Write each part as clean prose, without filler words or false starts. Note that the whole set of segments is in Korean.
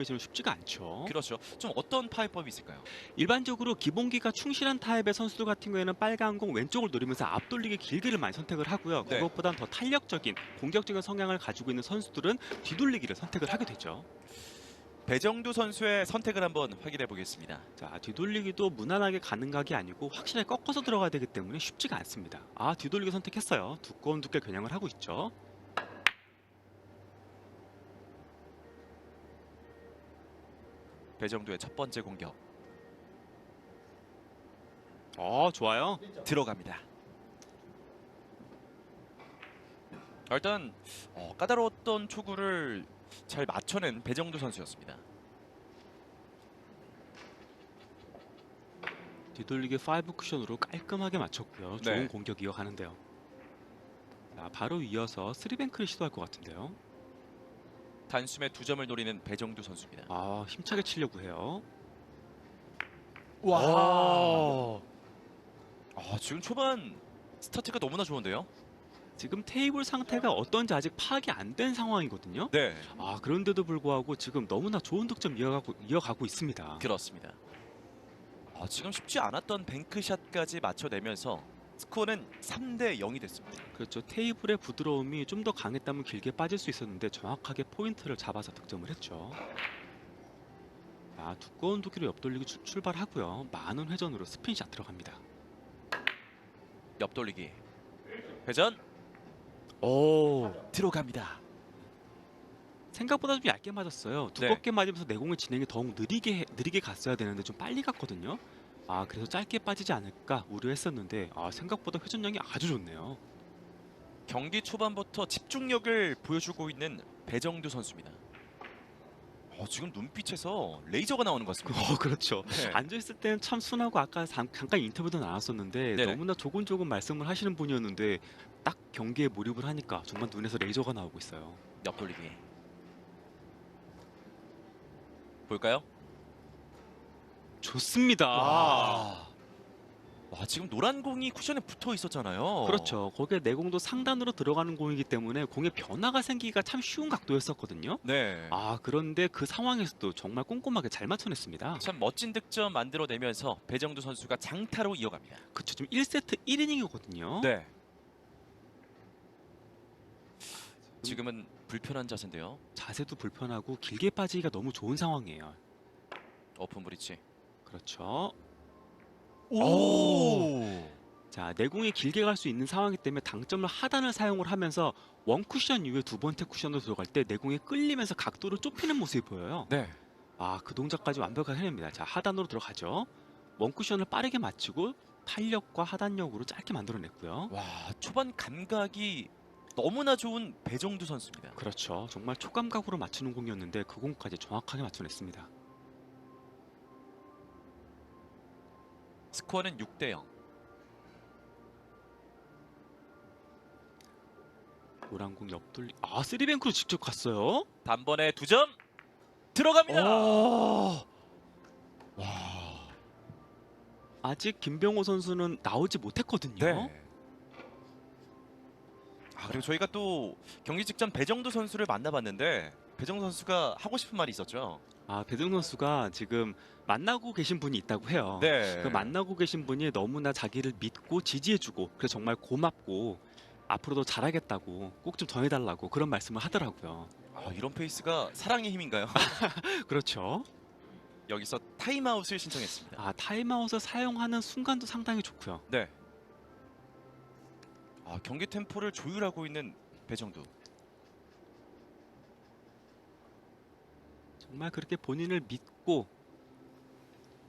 지금 쉽지가 않죠. 그렇죠. 좀 어떤 파해법이 있을까요? 일반적으로 기본기가 충실한 타입의 선수들 같은 경우에는 빨간 공 왼쪽을 노리면서 앞돌리기 길게를 많이 선택을 하고요. 네. 그것보단 더 탄력적인 공격적인 성향을 가지고 있는 선수들은 뒤돌리기를 선택을 하게 되죠. 배정두 선수의 선택을 한번 확인해 보겠습니다. 자, 뒤돌리기도 무난하게 가는 각이 아니고 확실하게 꺾어서 들어가야 되기 때문에 쉽지가 않습니다. 아, 뒤돌리기 선택했어요. 두꺼운 두께 겨냥을 하고 있죠. 배정두의 첫 번째 공격 좋아요. 들어갑니다. 일단 까다로웠던 초구를 잘 맞춰낸 배정두 선수였습니다. 뒤돌리기 5 쿠션으로 깔끔하게 맞췄고요. 네. 좋은 공격 이어가는데요. 자, 바로 이어서 3뱅크를 시도할 것 같은데요. 단숨에 2점을 노리는 배정두 선수입니다. 아, 힘차게 치려고 해요. 와. 지금 초반 스타트가 너무나 좋은데요? 지금 테이블 상태가 어떤지 아직 파악이 안 된 상황이거든요. 네. 그런데도 불구하고 지금 너무나 좋은 득점 이어가고 있습니다. 그렇습니다. 지금 쉽지 않았던 뱅크샷까지 맞춰내면서 스코어는 3대 0이 됐습니다. 그렇죠. 테이블의 부드러움이 좀 더 강했다면 길게 빠질 수 있었는데 정확하게 포인트를 잡아서 득점을 했죠. 두꺼운 두께로 옆돌리기 출발하고요. 많은 회전으로 스핀샷 들어갑니다. 옆돌리기. 회전 오, 들어갑니다. 생각보다 좀 얇게 맞았어요. 두껍게 맞으면서 내공의 진행이 더욱 느리게 갔어야 되는데 좀 빨리 갔거든요. 그래서 짧게 빠지지 않을까 우려했었는데 생각보다 회전량이 아주 좋네요. 경기 초반부터 집중력을 보여주고 있는 배정두 선수입니다. 지금 눈빛에서 레이저가 나오는 것 같습니다. 그렇죠. 네. 앉아있을 때는 참 순하고 아까 잠깐 인터뷰도 나왔었는데 네네. 너무나 조곤조곤 말씀을 하시는 분이었는데 딱 경기에 몰입을 하니까 정말 눈에서 레이저가 나오고 있어요. 옆돌리기. 볼까요? 좋습니다. 와, 지금 노란 공이 쿠션에 붙어 있었잖아요. 그렇죠. 거기에 내공도 상단으로 들어가는 공이기 때문에 공의 변화가 생기기가 참 쉬운 각도였었거든요. 네. 그런데 그 상황에서도 정말 꼼꼼하게 잘 맞춰냈습니다. 참 멋진 득점 만들어내면서 배정두 선수가 장타로 이어갑니다. 그쵸, 지금 1세트 1이닝이거든요. 네. 지금은 불편한 자세인데요. 자세도 불편하고 길게 빠지기가 너무 좋은 상황이에요. 오픈 브리치. 그렇죠. 오! 자, 내공이 길게 갈 수 있는 상황이기 때문에 당점을 하단을 사용을 하면서 원 쿠션 이후에 두 번째 쿠션으로 들어갈 때 내공이 끌리면서 각도를 좁히는 모습이 보여요. 네. 그 동작까지 완벽하게 해냅니다. 자, 하단으로 들어가죠. 원 쿠션을 빠르게 맞추고 탄력과 하단력으로 짧게 만들어냈고요. 와, 초반 감각이 너무나 좋은 배정두 선수입니다. 그렇죠. 정말 초감각으로 맞추는 공이었는데 그 공까지 정확하게 맞춰냈습니다. 스코어는 6대 0. 노란 공 옆돌리. 3뱅크로 직접 갔어요. 단번에 2점 들어갑니다. 와. 아직 김병호 선수는 나오지 못했거든요. 네. 그리고 저희가 또 경기 직전 배정두 선수를 만나봤는데 배정두 선수가 하고 싶은 말이 있었죠. 배동 선수가 지금 만나고 계신 분이 있다고 해요. 네. 그 만나고 계신 분이 너무나 자기를 믿고 지지해주고 그래서 정말 고맙고 앞으로도 잘하겠다고 꼭 좀 전해달라고 그런 말씀을 하더라고요. 이런 페이스가 사랑의 힘인가요? 그렇죠. 여기서 타임아웃을 신청했습니다. 타임아웃을 사용하는 순간도 상당히 좋고요. 네. 경기 템포를 조율하고 있는 배정두. 정말 그렇게 본인을 믿고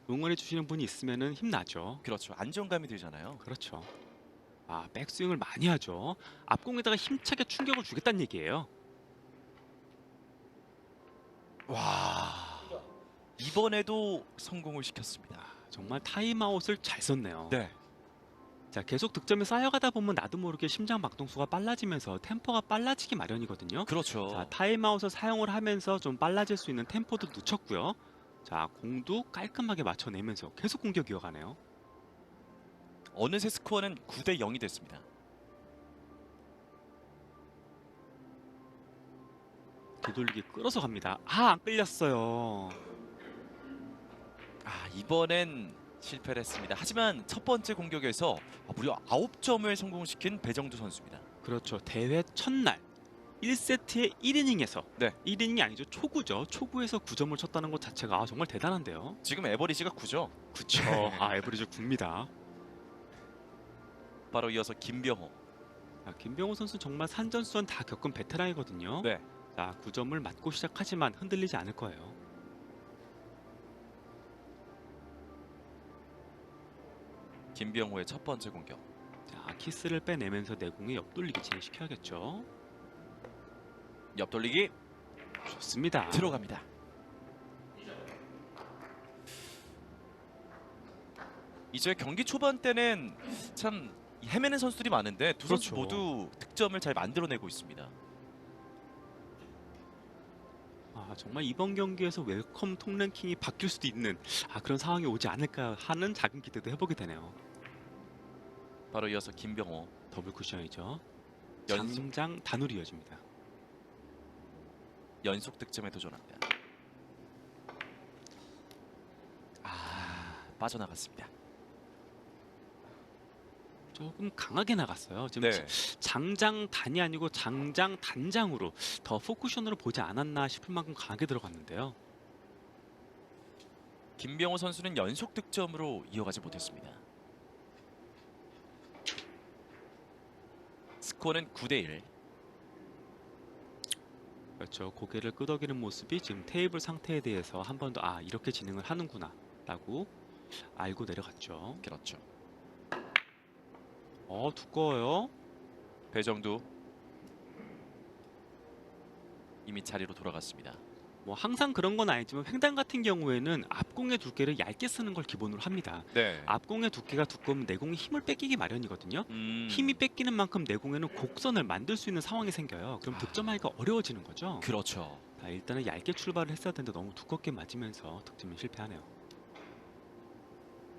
응원해 주시는 분이 있으면 힘나죠. 그렇죠. 안정감이 들잖아요. 그렇죠. 백스윙을 많이 하죠. 앞공에다가 힘차게 충격을 주겠다는 얘기예요. 와. 이번에도 성공을 시켰습니다. 정말 타임아웃을 잘 썼네요. 네. 자, 계속 득점이 쌓여가다 보면 나도 모르게 심장 박동수가 빨라지면서 템포가 빨라지기 마련이거든요. 그렇죠. 자, 타임아웃을 사용을 하면서 좀 빨라질 수 있는 템포도 늦췄고요. 자, 공도 깔끔하게 맞춰내면서 계속 공격 이어가네요. 어느새 스코어는 9대 0이 됐습니다. 뒤돌리기 끌어서 갑니다. 안 끌렸어요. 이번엔 실패를 했습니다. 하지만 첫 번째 공격에서 무려 9점을 성공시킨 배정두 선수입니다. 그렇죠. 대회 첫날 1세트의 1이닝에서 네. 1이닝이 아니죠. 초구죠. 초구에서 9점을 쳤다는 것 자체가 정말 대단한데요. 지금 에버리지가 9죠. 그렇죠. 에버리지 9입니다. 바로 이어서 김병호. 김병호 선수 정말 산전수전 다 겪은 베테랑이거든요. 네. 자, 9점을 맞고 시작하지만 흔들리지 않을 거예요. 김병호의 첫 번째 공격. 자, 키스를 빼내면서 내공에 옆돌리기 진행시켜야겠죠. 옆돌리기 좋습니다. 들어갑니다. 이제 경기 초반 때는 참 헤매는 선수들이 많은데 두 선수 그렇죠. 모두 득점을 잘 만들어내고 있습니다. 정말 이번 경기에서 웰컴 톱 랭킹이 바뀔 수도 있는 그런 상황이 오지 않을까 하는 작은 기대도 해보게 되네요. 바로 이어서 김병호. 더블 쿠션이죠. 연속, 장장 단으로 이어집니다. 연속 득점에 도전합니다. 빠져나갔습니다. 조금 강하게 나갔어요. 지금 네. 장장 단이 아니고 장장 단장으로 더 포쿠션으로 보지 않았나 싶을 만큼 강하게 들어갔는데요. 김병호 선수는 연속 득점으로 이어가지 못했습니다. 스코어는 9대1. 그렇죠. 고개를 끄덕이는 모습이 지금 테이블 상태에 대해서 한 번 더 이렇게 진행을 하는구나 라고 알고 내려갔죠. 그렇죠. 두꺼워요. 배정두 이미 자리로 돌아갔습니다. 뭐 항상 그런 건 아니지만 횡단 같은 경우에는 앞공의 두께를 얇게 쓰는 걸 기본으로 합니다. 네. 앞공의 두께가 두꺼우면 내공이 힘을 뺏기기 마련이거든요. 힘이 힘이 뺏기는 만큼 내공에는 곡선을 만들 수 있는 상황이 생겨요. 그럼 득점하기가 어려워지는 거죠. 그렇죠. 일단은 얇게 출발을 했어야 되는데 너무 두껍게 맞으면서 득점이 실패하네요.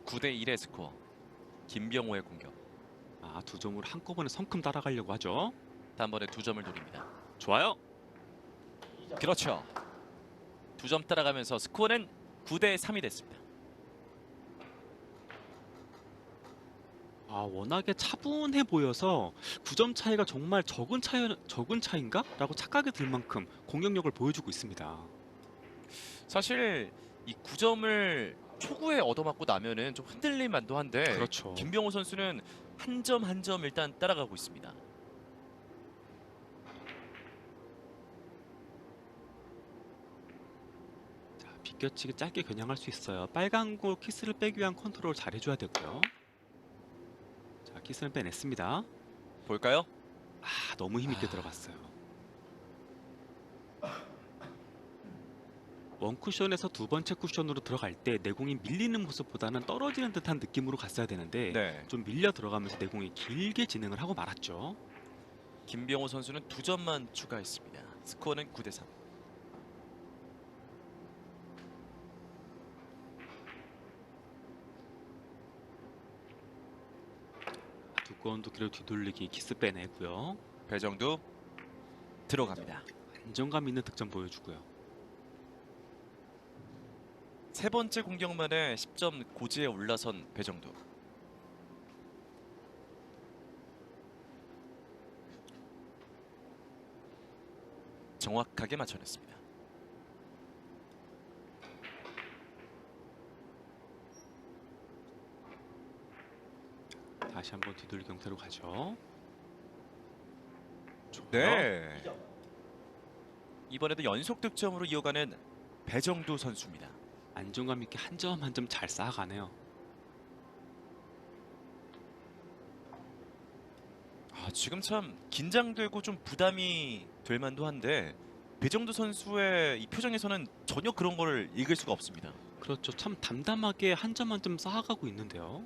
9대1의 스코어. 김병호의 공격. 두 점으로 한꺼번에 성큼 따라가려고 하죠. 단번에 2점을 노립니다. 좋아요. 그렇죠. 2점 따라가면서 스코어는 9대3이 됐습니다. 워낙에 차분해 보여서 9점 차이가 정말 적은 차인가? 라고 착각이 들 만큼 공격력을 보여주고 있습니다. 사실 이 9점을 초구에 얻어맞고 나면은 좀 흔들릴 만도 한데 그렇죠. 김병호 선수는 한 점 한 점 일단 따라가고 있습니다. 비껴치기 짧게 겨냥할 수 있어요. 빨간 공 키스를 빼기 위한 컨트롤 잘해줘야 되고요. 자, 키스는 빼냈습니다. 볼까요? 너무 힘있게 들어갔어요. 원 쿠션에서 두 번째 쿠션으로 들어갈 때 내공이 밀리는 모습보다는 떨어지는 듯한 느낌으로 갔어야 되는데 네. 좀 밀려 들어가면서 내공이 길게 진행을 하고 말았죠. 김병호 선수는 2점만 추가했습니다. 스코어는 9대3. 두꺼운 두께를 뒤돌리기 키스 빼내고요. 배정두 들어갑니다. 안정감 있는 득점 보여주고요. 세 번째 공격만에 10점 고지에 올라선 배정두. 정확하게 맞춰냈습니다. 다시 한번 뒤돌리 경태로 가죠. 좋아요. 네. 이번에도 연속 득점으로 이어가는 배정두 선수입니다. 안정감 있게 한 점 한 점 잘 쌓아가네요. 지금 참 긴장되고 좀 부담이 될 만도 한데 배정두 선수의 이 표정에서는 전혀 그런 거를 읽을 수가 없습니다. 그렇죠. 참 담담하게 한 점 한 점 쌓아가고 있는데요.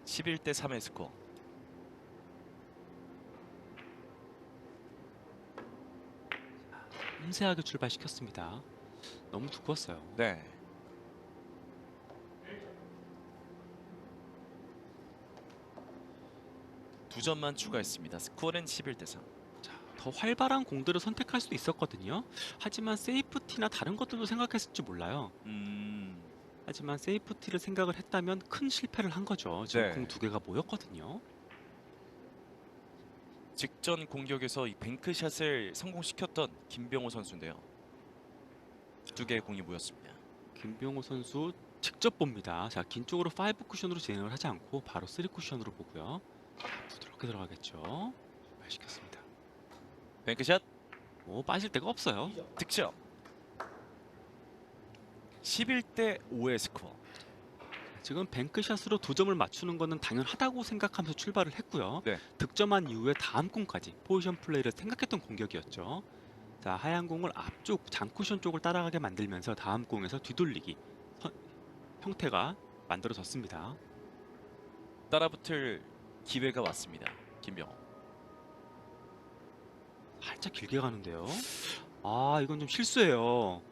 11대3의 스코어. 섬세하게 출발시켰습니다. 너무 두꺼웠어요. 네. 두 점만 추가했습니다. 스코어는 11대3. 자, 더 활발한 공들을 선택할 수도 있었거든요. 하지만 세이프티나 다른 것들도 생각했을지 몰라요. 하지만 세이프티를 생각을 했다면 큰 실패를 한 거죠. 지금 네. 공 두 개가 모였거든요. 직전 공격에서 이 뱅크샷을 성공시켰던 김병호 선수인데요. 두 개의 공이 모였습니다. 김병호 선수 직접 봅니다. 자, 긴 쪽으로 5 쿠션으로 진행을 하지 않고 바로 3 쿠션으로 보고요. 자, 부드럽게 들어가겠죠. 잘 시켰습니다. 뱅크샷 뭐 빠질 데가 없어요. 득점. 11대 5의 스코어. 지금 뱅크샷으로 2점을 맞추는 것은 당연하다고 생각하면서 출발을 했고요. 네. 득점한 이후에 다음 공까지 포지션 플레이를 생각했던 공격이었죠. 자, 하얀 공을 앞쪽 장쿠션 쪽을 따라가게 만들면서 다음 공에서 뒤돌리기 형태가 만들어졌습니다. 따라붙을 기회가 왔습니다. 김병호. 살짝 길게 가는데요. 아, 이건 좀 실수예요.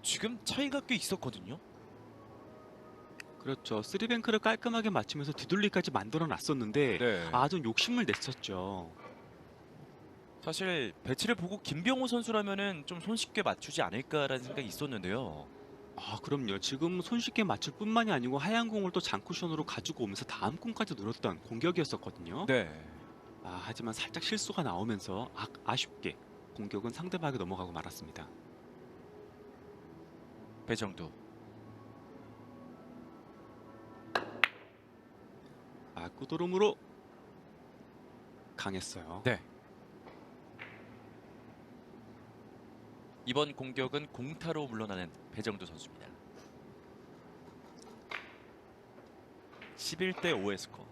지금 차이가 꽤 있었거든요. 그렇죠. 3뱅크를 깔끔하게 맞추면서 뒤돌리기까지 만들어 놨었는데 네. 좀 욕심을 냈었죠. 사실 배치를 보고 김병호 선수라면은 좀 손쉽게 맞추지 않을까라는 생각이 있었는데요. 그럼요. 지금 손쉽게 맞출 뿐만이 아니고 하얀 공을 또 장쿠션으로 가지고 오면서 다음 공까지 노렸던 공격이었었거든요. 네. 하지만 살짝 실수가 나오면서 아쉽게 공격은 상대방에게 넘어가고 말았습니다. 배정두. 꾸도름으로 강했어요. 네. 이번 공격은 공타로 물러나는 배정두 선수입니다. 11대 5의 스코어.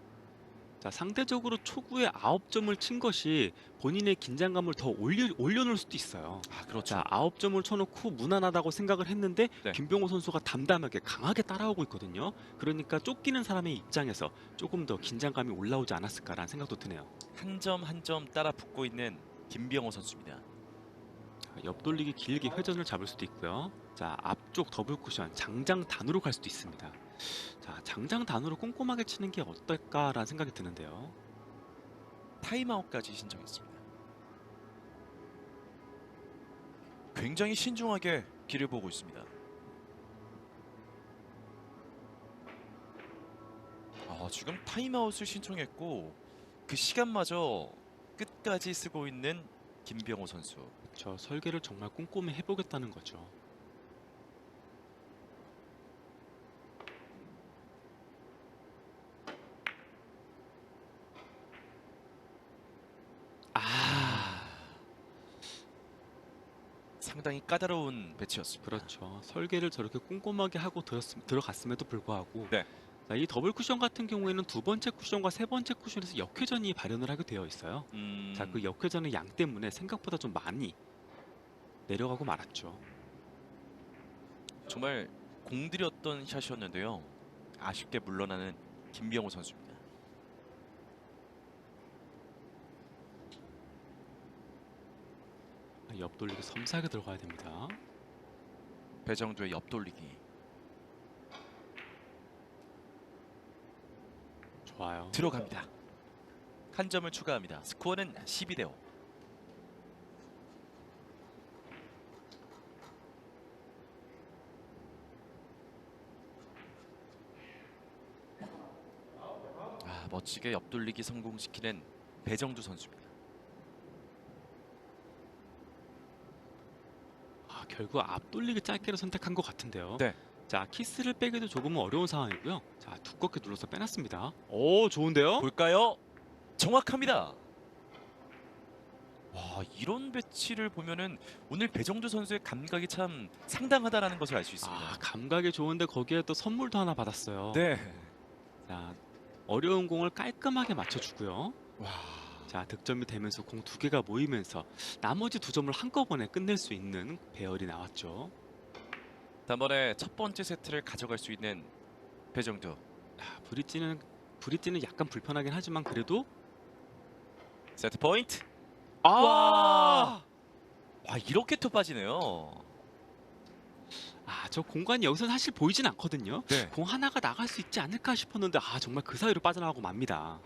자, 상대적으로 초구에 9점을 친 것이 본인의 긴장감을 더 올려놓을 수도 있어요. 그렇죠. 자, 9점을 쳐놓고 무난하다고 생각을 했는데 네. 김병호 선수가 담담하게 강하게 따라오고 있거든요. 그러니까 쫓기는 사람의 입장에서 조금 더 긴장감이 올라오지 않았을까라는 생각도 드네요. 한 점 한 점 따라 붙고 있는 김병호 선수입니다. 옆돌리기 길게 회전을 잡을 수도 있고요. 자, 앞쪽 더블 쿠션 장장 단으로 갈 수도 있습니다. 자, 장장 단으로 꼼꼼하게 치는 게 어떨까라는 생각이 드는데요. 타임아웃까지 신청했습니다. 굉장히 신중하게 길을 보고 있습니다. 지금 타임아웃을 신청했고 그 시간마저 끝까지 쓰고 있는 김병호 선수. 저 설계를 정말 꼼꼼히 해보겠다는 거죠. 상당히 까다로운 배치였습니다. 그렇죠. 설계를 저렇게 꼼꼼하게 하고 들어갔음에도 불구하고 네. 자, 이 더블 쿠션 같은 경우에는 두 번째 쿠션과 세 번째 쿠션에서 역회전이 발현을 하게 되어 있어요. 자, 그 역회전의 양 때문에 생각보다 좀 많이 내려가고 말았죠. 정말 공들였던 샷이었는데요. 아쉽게 물러나는 김병호 선수입니다. 옆돌리기 섬세하게 들어가야 됩니다. 배정두의 옆돌리기. 좋아요. 들어갑니다. 한 점을 추가합니다. 스코어는 12대 5. 멋지게 옆돌리기 성공시키는 배정두 선수입니다. 결국 앞돌리기 짧게를 선택한 것 같은데요. 네. 자, 키스를 빼기도 조금은 어려운 상황이고요. 자, 두껍게 눌러서 빼놨습니다. 오, 좋은데요? 볼까요? 정확합니다. 이런 배치를 보면은 오늘 배정두 선수의 감각이 참 상당하다라는 것을 알 수 있습니다. 감각이 좋은데 거기에 또 선물도 하나 받았어요. 네. 자, 어려운 공을 깔끔하게 맞춰주고요. 자, 득점이 되면서 공 두 개가 모이면서 나머지 두 점을 한꺼번에 끝낼 수 있는 배열이 나왔죠. 단번에 첫 번째 세트를 가져갈 수 있는 배정두. 브릿지는 약간 불편하긴 하지만 그래도 세트 포인트. 이렇게 또 빠지네요. 저 공간이 여기서 사실 보이진 않거든요. 네. 공 하나가 나갈 수 있지 않을까 싶었는데 정말 그 사이로 빠져나가고 맙니다.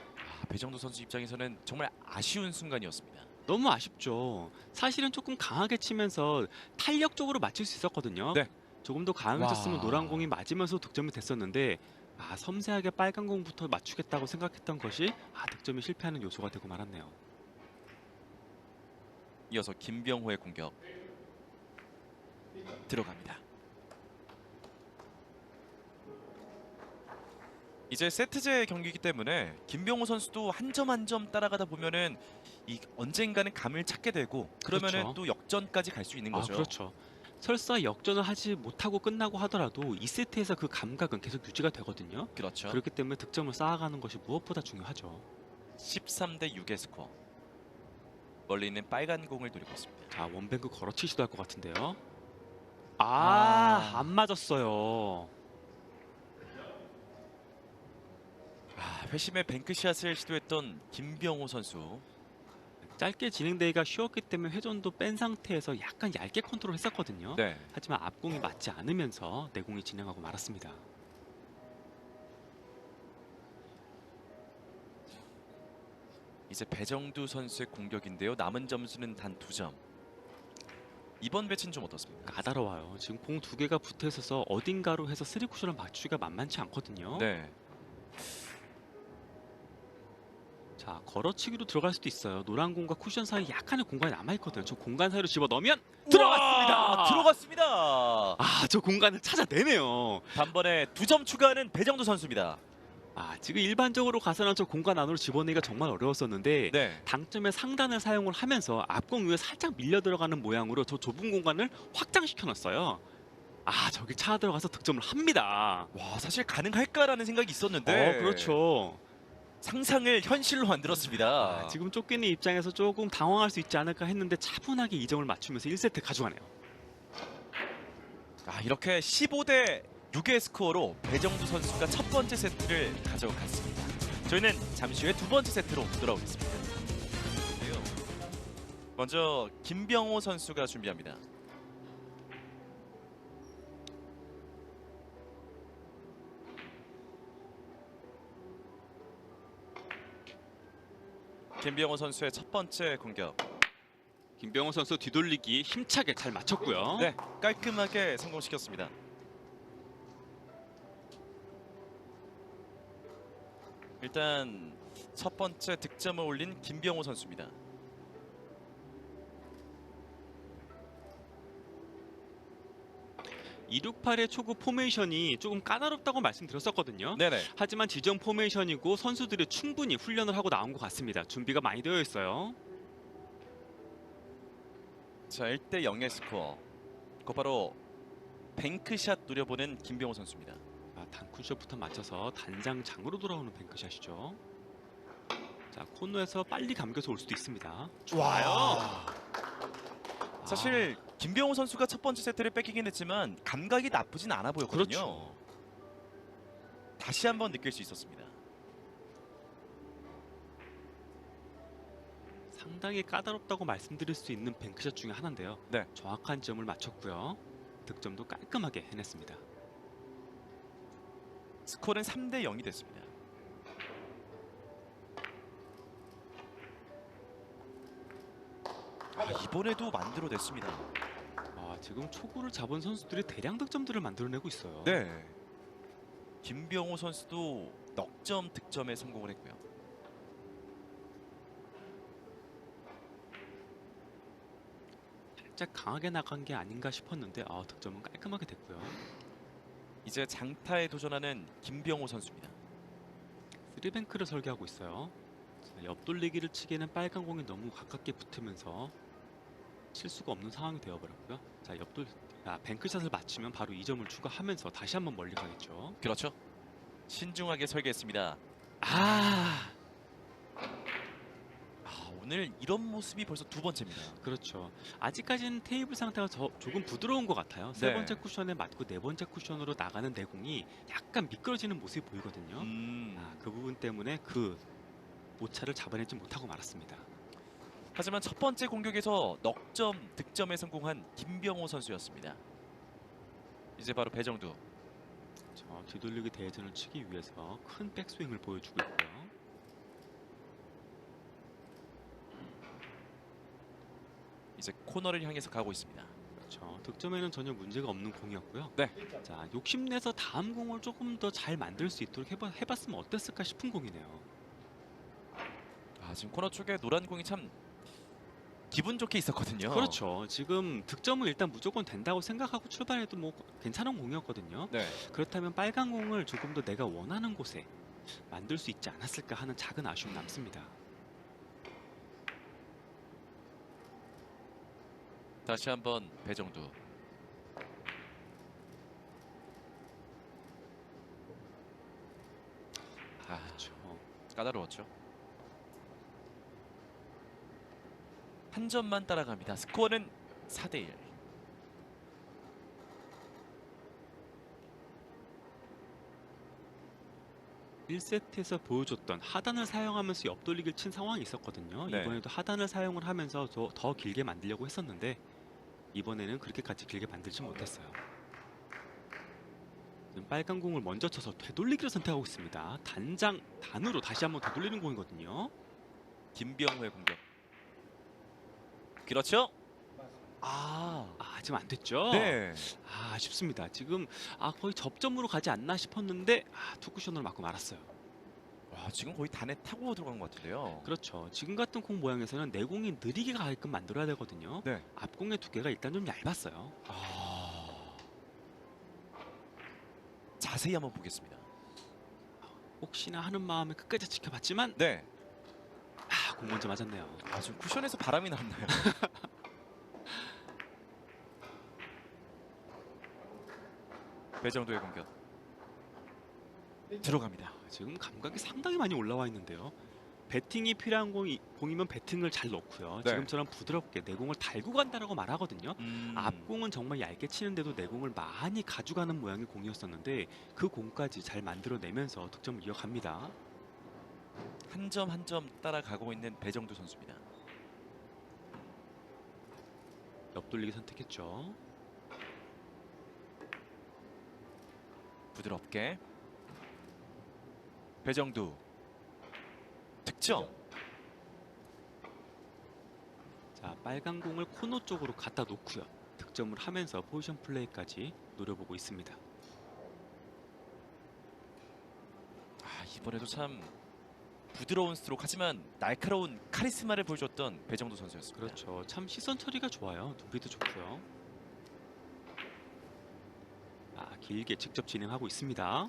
배정두 선수 입장에서는 정말 아쉬운 순간이었습니다. 너무 아쉽죠. 사실은 조금 강하게 치면서 탄력적으로 맞출 수 있었거든요. 네. 조금 더 강해졌으면 와. 노란 공이 맞으면서 득점이 됐었는데 섬세하게 빨간 공부터 맞추겠다고 생각했던 것이 득점이 실패하는 요소가 되고 말았네요. 이어서 김병호의 공격 들어갑니다. 이제 세트제 경기이기 때문에 김병호 선수도 한 점 한 점 따라가다 보면은 이 언젠가는 감을 찾게 되고 그러면은 그렇죠. 또 역전까지 갈 수 있는 거죠. 그렇죠. 설사 역전을 하지 못하고 끝나고 하더라도 2세트에서 그 감각은 계속 유지가 되거든요. 그렇죠. 그렇기 때문에 득점을 쌓아가는 것이 무엇보다 중요하죠. 13대 6의 스코어. 멀리 있는 빨간 공을 노리고 있습니다. 자, 원뱅크 걸어치 시도할 것 같은데요. 아. 안 맞았어요. 회심의 뱅크샷을 시도했던 김병호 선수. 짧게 진행되기가 쉬웠기 때문에 회전도 뺀 상태에서 약간 얇게 컨트롤했었거든요. 네. 하지만 앞공이 맞지 않으면서 내공이 진행하고 말았습니다. 이제 배정두 선수의 공격인데요. 남은 점수는 단 2점. 이번 배치는 좀 어떻습니까? 까다로워요. 지금 공 두 개가 붙어 있어서 어딘가로 해서 쓰리 쿠션을 맞추기가 만만치 않거든요. 네. 자, 걸어치기로 들어갈 수도 있어요. 노란 공과 쿠션 사이 약간의 공간이 남아있거든요. 저 공간 사이로 집어 넣으면 들어갔습니다. 들어갔습니다. 저 공간을 찾아내네요. 단번에 2점 추가하는 배정두 선수입니다. 지금 일반적으로 가서는 저 공간 안으로 집어내기가 정말 어려웠었는데 네. 당점의 상단을 사용을 하면서 앞공 위에 살짝 밀려 들어가는 모양으로 저 좁은 공간을 확장시켜 놨어요. 저기 차 들어가서 득점을 합니다. 와, 사실 가능할까라는 생각이 있었는데 그렇죠. 상상을 현실로 만들었습니다. 지금 쫓기는 입장에서 조금 당황할 수 있지 않을까 했는데 차분하게 2점을 맞추면서 1세트 가져가네요. 이렇게 15대 6의 스코어로 배정두 선수가 첫 번째 세트를 가져갔습니다. 저희는 잠시 후에 두 번째 세트로 돌아오겠습니다. 먼저 김병호 선수가 준비합니다. 김병호 선수의 첫 번째 공격. 김병호 선수 뒤돌리기 힘차게 잘 맞췄고요. 네, 깔끔하게 성공시켰습니다. 일단 첫 번째 득점을 올린 김병호 선수입니다. (268) 의 초구 포메이션이 조금 까다롭다고 말씀드렸었거든요. 네네. 하지만 지정 포메이션이고 선수들이 충분히 훈련을 하고 나온 것 같습니다. 준비가 많이 되어 있어요. 자, 1대 0의 스코어. 곧바로 뱅크샷 노려보는 김병호 선수입니다. 단쿤샷부터 맞춰서 단장장으로 돌아오는 뱅크샷이죠. 자, 코너에서 빨리 감겨서 올 수도 있습니다. 좋아요. 사실 김병호 선수가 첫 번째 세트를 뺏기긴 했지만 감각이 나쁘진 않아 보였거든요. 그렇죠. 다시 한번 느낄 수 있었습니다. 상당히 까다롭다고 말씀드릴 수 있는 뱅크샷 중에 하나인데요. 네. 정확한 점을 맞췄고요. 득점도 깔끔하게 해냈습니다. 스코어는 3대 0이 됐습니다. 이번에도 만들어냈습니다. 지금 초구를 잡은 선수들이 대량 득점들을 만들어내고 있어요. 네. 김병호 선수도 넉점 득점에 성공을 했고요. 살짝 강하게 나간 게 아닌가 싶었는데 득점은 깔끔하게 됐고요. 이제 장타에 도전하는 김병호 선수입니다. 3뱅크를 설계하고 있어요. 자, 옆돌리기를 치기에는 빨간 공이 너무 가깝게 붙으면서 칠 수가 없는 상황이 되어버렸고요. 자, 뱅크샷을 맞추면 바로 2점을 추가하면서 다시 한번 멀리 가겠죠. 그렇죠. 신중하게 설계했습니다. 오늘 이런 모습이 벌써 두 번째입니다. 그렇죠. 아직까지는 테이블 상태가 조금 부드러운 것 같아요. 세 네. 번째 쿠션에 맞고 네 번째 쿠션으로 나가는 내공이 약간 미끄러지는 모습이 보이거든요. 그 부분 때문에 그 오차를 잡아내지 못하고 말았습니다. 하지만 첫 번째 공격에서 넉점 득점에 성공한 김병호 선수였습니다. 이제 바로 배정두. 뒤돌리기 대회전을 치기 위해서 큰 백스윙을 보여주고 있고요. 코너를 향해서 가고 있습니다. 그렇죠. 득점에는 전혀 문제가 없는 공이었고요. 네. 자, 욕심내서 다음 공을 조금 더 잘 만들 수 있도록 해봤으면 어땠을까 싶은 공이네요. 지금 코너 쪽에 노란 공이 참 기분 좋게 있었거든요. 그렇죠. 지금 득점은 일단 무조건 된다고 생각하고 출발해도 뭐 괜찮은 공이었거든요. 네. 그렇다면 빨간 공을 조금 더 내가 원하는 곳에 만들 수 있지 않았을까 하는 작은 아쉬움 남습니다. 다시 한번 배정두. 그렇죠. 까다로웠죠. 한 점만 따라갑니다. 스코어는 4대1. 1세트에서 보여줬던 하단을 사용하면서 옆돌리기를 친 상황이 있었거든요. 네. 이번에도 하단을 사용을 하면서 더 길게 만들려고 했었는데 이번에는 그렇게까지 길게 만들지 못했어요. 지금 빨간 공을 먼저 쳐서 되돌리기를 선택하고 있습니다. 단으로 다시 한번 되돌리는 공이거든요. 김병호의 공격. 그렇죠? 지금 안 됐죠? 네. 아쉽습니다. 지금 거의 접점으로 가지 않나 싶었는데 투쿠션으로 맞고 말았어요. 와, 지금 거의 단에 타고 들어간 것 같은데요. 그렇죠. 지금 같은 공 모양에서는 내공이 느리게 가게끔 만들어야 되거든요. 네. 앞공의 두께가 일단 좀 얇았어요. 자세히 한번 보겠습니다. 혹시나 하는 마음에 끝까지 지켜봤지만 네. 공 먼저 맞았네요. 지금 쿠션에서 바람이 났나요? 배정도의 공격. 들어갑니다. 지금 감각이 상당히 많이 올라와 있는데요. 배팅이 필요한 공이면 배팅을 잘 넣고요. 네. 지금처럼 부드럽게 내공을 달고 간다라고 말하거든요. 앞공은 정말 얇게 치는데도 내공을 많이 가져가는 모양의 공이었었는데 그 공까지 잘 만들어내면서 득점을 이어갑니다. 한 점 한 점 따라가고 있는 배정두 선수입니다. 옆돌리기 선택했죠. 부드럽게 배정두 득점. 자, 빨간 공을 코너 쪽으로 갖다 놓고요. 득점을 하면서 포지션 플레이까지 노려보고 있습니다. 이번에도 참 부드러운 스트로크 하지만 날카로운 카리스마를 보여줬던 배정두 선수였습니다. 그렇죠. 참 시선 처리가 좋아요. 눈빛도 좋고요. 길게 직접 진행하고 있습니다.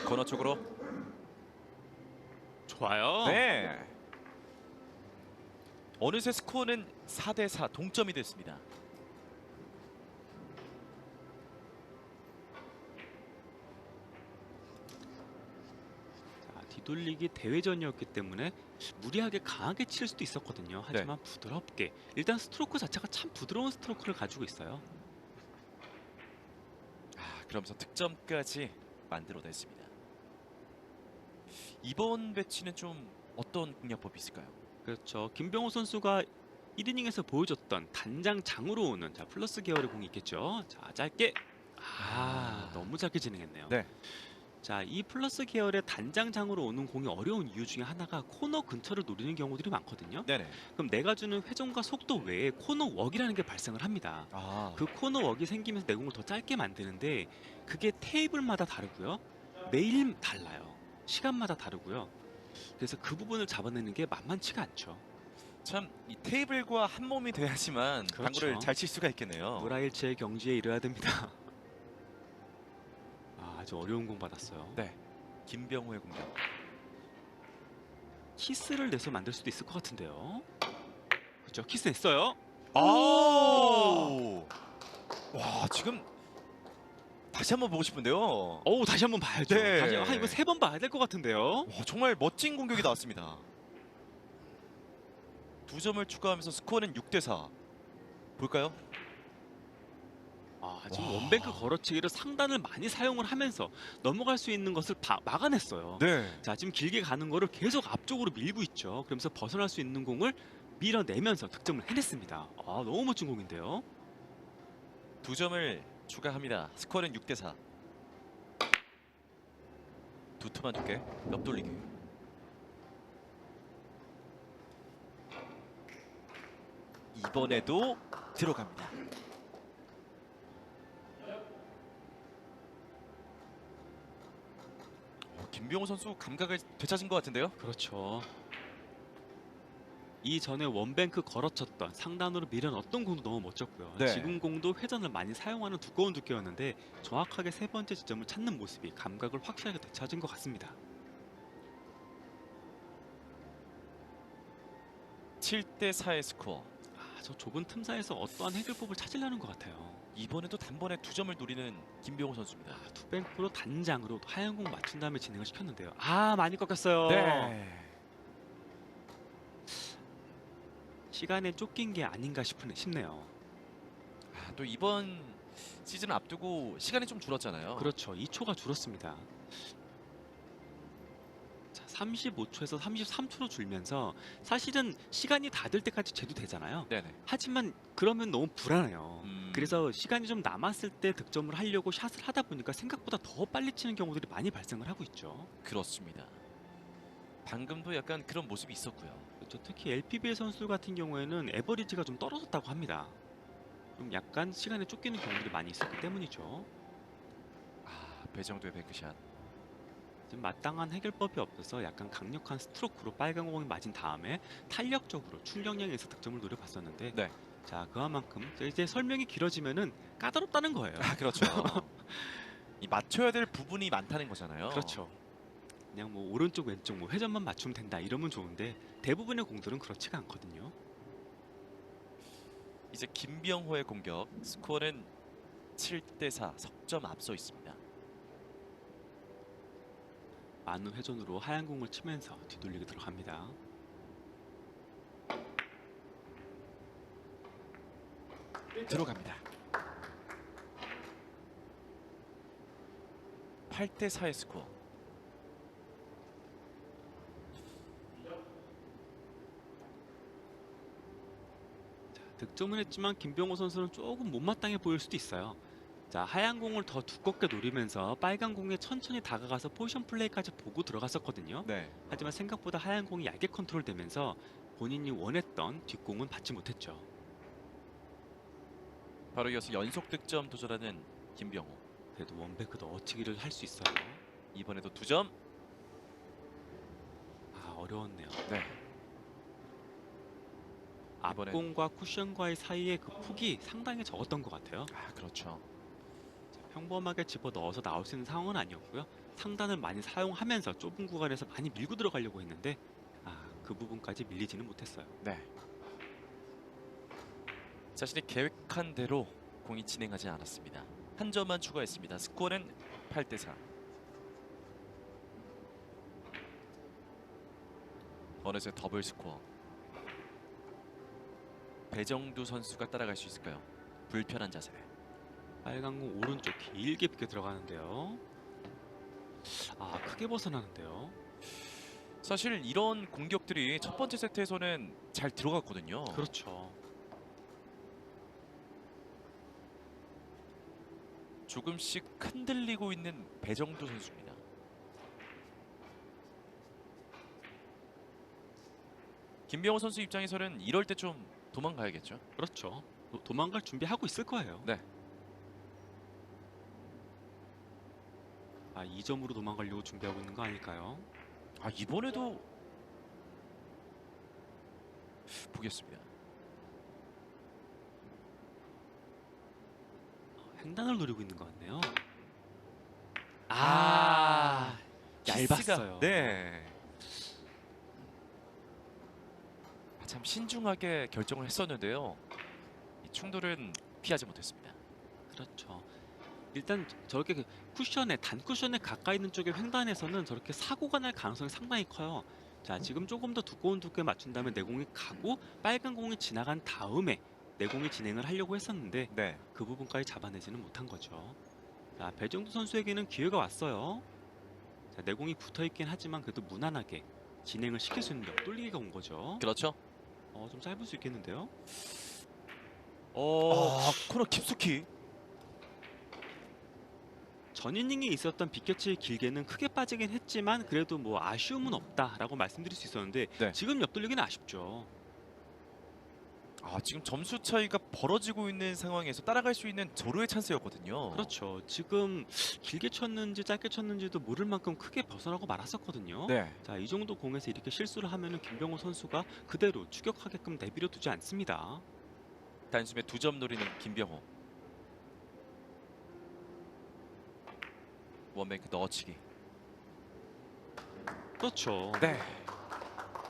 코너 쪽으로. 좋아요. 네. 어느새 스코어는 4대4 동점이 됐습니다. 뒤돌리기 대회전이었기 때문에 무리하게 강하게 칠 수도 있었거든요. 하지만 부드럽게 일단 스트로크 자체가 참 부드러운 스트로크를 가지고 있어요. 그러면서 득점까지 만들어냈습니다. 이번 배치는 좀 어떤 공략법이 있을까요? 그렇죠. 김병호 선수가 1이닝에서 보여줬던 단장장으로 오는 플러스 계열의 공이 있겠죠. 자, 짧게 너무 짧게 진행했네요. 네. 자, 이 플러스 계열의 단장장으로 오는 공이 어려운 이유 중에 하나가 코너 근처를 노리는 경우들이 많거든요. 네네. 그럼 내가 주는 회전과 속도 외에 코너 웍이라는 게 발생을 합니다. 그 코너 웍이 생기면서 내공을 더 짧게 만드는데 그게 테이블마다 다르고요. 매일 달라요. 시간마다 다르고요. 그래서 그 부분을 잡아내는 게 만만치가 않죠. 참 이 테이블과 한 몸이 돼야지만 그렇죠. 당구를 잘 칠 수가 있겠네요. 무라일체의 경지에 이르러야 됩니다. 아주 어려운 공 받았어요. 네. 김병호의 공격. 키스를 내서 만들 수도 있을 것 같은데요. 그렇죠. 키스 냈어요. 와, 지금 다시 한번 보고 싶은데요. 다시 한번 봐야죠. 네. 다시, 이거 3번 봐야 될 것 같은데요. 와, 정말 멋진 공격이 나왔습니다. 2점을 추가하면서 스코어는 6대4. 볼까요? 지금 원뱅크 걸어치기를 상단을 많이 사용을 하면서 넘어갈 수 있는 것을 막아냈어요. 네. 자, 지금 길게 가는 거를 계속 앞쪽으로 밀고 있죠. 그러면서 벗어날 수 있는 공을 밀어내면서 득점을 해냈습니다. 너무 멋진 공인데요. 2점을 추가합니다. 스코어는 6대4. 두툼한 두께 옆돌리기. 이번에도 들어갑니다. 김병호 선수 감각을 되찾은 것 같은데요. 그렇죠. 이전에 원뱅크 걸어쳤던 상단으로 밀어넣었던 공도 너무 멋졌고요. 네. 지금 공도 회전을 많이 사용하는 두꺼운 두께였는데 정확하게 세 번째 지점을 찾는 모습이 감각을 확실하게 되찾은 것 같습니다. 7대4의 스코어. 저 좁은 틈 사이에서 어떠한 해결법을 찾으려는 것 같아요. 이번에도 단번에 2점을 노리는 김병호 선수입니다. 투뱅크로 단장으로 하얀 공 맞춘 다음에 진행을 시켰는데요. 많이 꺾였어요. 네. 시간에 쫓긴 게 아닌가 싶네요. 또 이번 시즌 앞두고 시간이 좀 줄었잖아요. 그렇죠. 2초가 줄었습니다. 자, 35초에서 33초로 줄면서 사실은 시간이 다 될 때까지 재도 되잖아요. 네네. 하지만 그러면 너무 불안해요. 음. 그래서 시간이 좀 남았을 때 득점을 하려고 샷을 하다 보니까 생각보다 더 빨리 치는 경우들이 많이 발생을 하고 있죠. 그렇습니다. 방금도 약간 그런 모습이 있었고요. 그렇죠. 특히 LPBA 선수 같은 경우에는 에버리지가 좀 떨어졌다고 합니다. 좀 약간 시간에 쫓기는 경우들이 많이 있었기 때문이죠. 배정도의 뱅크샷. 지금 마땅한 해결법이 없어서 약간 강력한 스트로크로 빨간 공이 맞은 다음에 탄력적으로 출력량에서 득점을 노려봤었는데 네. 자 그만큼 이제 설명이 길어지면은 까다롭다는 거예요. 그렇죠. 이 맞춰야 될 부분이 많다는 거잖아요. 그렇죠. 그냥 뭐 오른쪽 왼쪽 뭐 회전만 맞추면 된다 이러면 좋은데 대부분의 공들은 그렇지가 않거든요. 이제 김병호의 공격. 스코어는 7대4 석점 앞서 있습니다. 많은 회전으로 하얀 공을 치면서 뒤돌리게 들어갑니다. 들어갑니다. 8대4의 스코어. 득점은 했지만 김병호 선수는 조금 못마땅해 보일 수도 있어요. 자 하얀 공을 더 두껍게 노리면서 빨간 공에 천천히 다가가서 포지션 플레이까지 보고 들어갔었거든요. 네. 하지만 생각보다 하얀 공이 얇게 컨트롤되면서 본인이 원했던 뒷공은 받지 못했죠. 바로 이어서 연속 득점 도전하는 김병호. 그래도 원뱅크도 어치기를 할 수 있어요. 이번에도 2점. 어려웠네요. 네. 앞공과 쿠션과의 사이의 그 폭이 상당히 적었던 것 같아요. 그렇죠. 자, 평범하게 집어넣어서 나올 수 있는 상황은 아니었고요. 상단을 많이 사용하면서 좁은 구간에서 많이 밀고 들어가려고 했는데 그 부분까지 밀리지는 못했어요. 네. 자신이 계획한 대로 공이 진행하지 않았습니다. 한 점만 추가했습니다. 스코어는 8대4. 어느새 더블 스코어. 배정두 선수가 따라갈 수 있을까요? 불편한 자세. 빨간 공 오른쪽 길게 비게 들어가는데요. 크게 벗어나는데요. 사실 이런 공격들이 첫 번째 세트에서는 잘 들어갔거든요. 그렇죠. 조금씩 흔들리고 있는 배정두 선수입니다. 김병호 선수 입장에서는 이럴 때 좀 도망가야겠죠. 그렇죠. 도망갈 준비하고 있을 거예요. 네. 2점으로 도망가려고 준비하고 있는 거 아닐까요? 이번에도 보겠습니다. 횡단을 노리고 있는 것 같네요. 키스가, 얇았어요. 네. 참 신중하게 결정을 했었는데요. 이 충돌은 피하지 못했습니다. 그렇죠. 일단 저렇게 쿠션에 단 쿠션에 가까이 있는 쪽의 횡단에서는 저렇게 사고가 날 가능성이 상당히 커요. 자 지금 조금 더 두꺼운 두께 맞춘 다음에 내공이 가고 빨간 공이 지나간 다음에 내공이 진행을 하려고 했었는데 네. 그 부분까지 잡아내지는 못한 거죠. 자 배정두 선수에게는 기회가 왔어요. 자 내공이 붙어있긴 하지만 그래도 무난하게 진행을 시킬 수 있는 옆돌리기가 온 거죠. 그렇죠. 좀 짧을 수 있겠는데요. 코너 깊숙이. 전 이닝에 있었던 빅캐치 길게는 크게 빠지긴 했지만 그래도 뭐 아쉬움은 없다라고 말씀드릴 수 있었는데 네. 지금 옆돌리기는 아쉽죠. 지금 점수 차이가 벌어지고 있는 상황에서 따라갈 수 있는 절호의 찬스였거든요. 그렇죠. 지금 길게 쳤는지 짧게 쳤는지도 모를 만큼 크게 벗어나고 말았었거든요. 네. 자, 이 정도 공에서 이렇게 실수를 하면은 김병호 선수가 그대로 추격하게끔 내버려 두지 않습니다. 단숨에 2점 노리는 김병호. 원뱅크 넣어치기. 그렇죠. 네.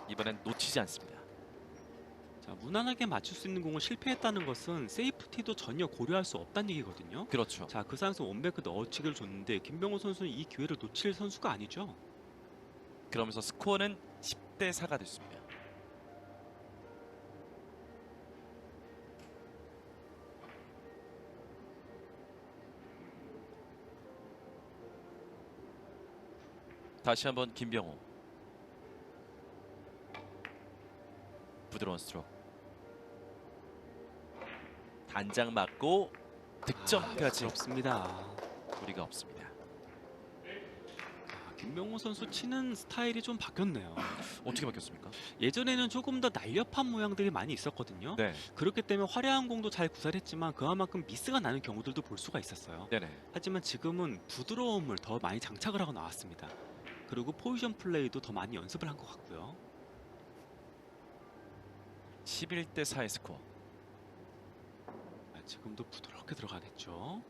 이번엔 놓치지 않습니다. 자, 무난하게 맞출 수 있는 공을 실패했다는 것은 세이프티도 전혀 고려할 수 없다는 얘기거든요. 그렇죠. 자, 그 상황에서 원뱅크 넣어치기를 줬는데 김병호 선수는 이 기회를 놓칠 선수가 아니죠. 그러면서 스코어는 10대 4가 됐습니다. 다시 한번 김병호. 부드러운 스트로크. 단장 맞고 득점까지 부럽습니다. 우리가 없습니다. 김병호 선수 치는 스타일이 좀 바뀌었네요. 어떻게 바뀌었습니까? 예전에는 조금 더 날렵한 모양들이 많이 있었거든요. 네. 그렇기 때문에 화려한 공도 잘 구사했지만 그만큼 미스가 나는 경우들도 볼 수가 있었어요. 네네. 하지만 지금은 부드러움을 더 많이 장착을 하고 나왔습니다. 그리고 포지션 플레이도 더 많이 연습을 한 것 같고요. 11대 4의 스코어. 지금도 부드럽게 들어가겠죠.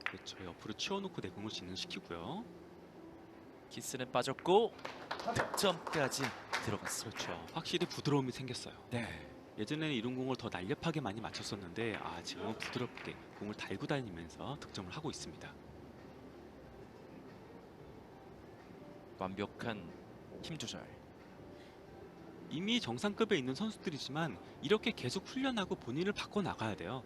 그렇죠. 옆으로 치워놓고 내공을 진행시키고요. 키스는 빠졌고 득점까지 들어갔습니다. 그렇죠. 확실히 부드러움이 생겼어요. 네. 예전에는 이런 공을 더 날렵하게 많이 맞췄었는데 지금은 부드럽게 공을 달고 다니면서 득점을 하고 있습니다. 완벽한 힘 조절. 이미 정상급에 있는 선수들이지만 이렇게 계속 훈련하고 본인을 바꿔나가야 돼요.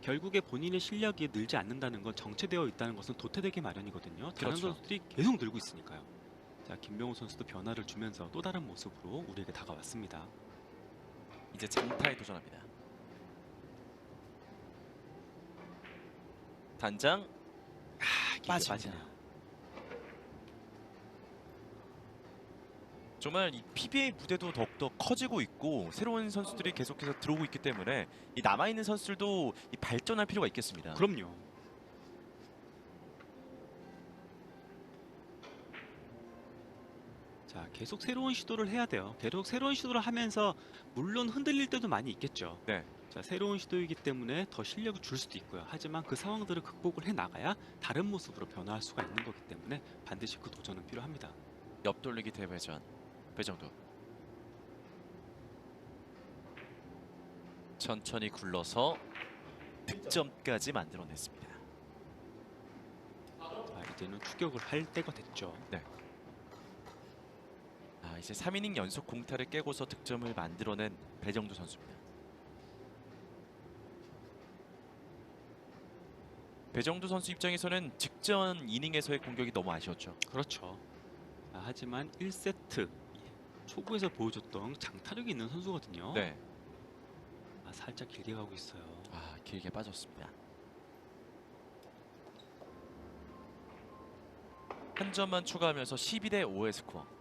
결국에 본인의 실력이 늘지 않는다는 건 정체되어 있다는 것은 도태되기 마련이거든요. 다른 그렇죠. 선수들이 계속 늘고 있으니까요. 자, 김병호 선수도 변화를 주면서 또 다른 모습으로 우리에게 다가왔습니다. 이제 장타에 도전합니다. 단장 길게 빠집니다. 빠지네요. 정말 이 PBA 무대도 더욱더 커지고 있고 새로운 선수들이 계속해서 들어오고 있기 때문에 이 남아있는 선수들도 이 발전할 필요가 있겠습니다. 그럼요. 자, 계속 새로운 시도를 해야 돼요. 계속 새로운 시도를 하면서 물론 흔들릴 때도 많이 있겠죠. 네. 자, 새로운 시도이기 때문에 더 실력을 줄 수도 있고요. 하지만 그 상황들을 극복을 해 나가야 다른 모습으로 변화할 수가 있는 거기 때문에 반드시 그 도전은 필요합니다. 옆돌리기 대회전 배정도 천천히 굴러서 득점까지 만들어냈습니다. 자, 이제는 추격을 할 때가 됐죠. 이제 3이닝 연속 공타를 깨고서 득점을 만들어낸 배정도 선수입니다. 배정도 선수 입장에서는 직전 이닝에서의 공격이 너무 아쉬웠죠. 그렇죠. 하지만 1세트 초구에서 보여줬던 장타력이 있는 선수거든요. 네. 살짝 길게 가고 있어요. 길게 빠졌습니다. 한 점만 추가하면서 12대 5의 스코어.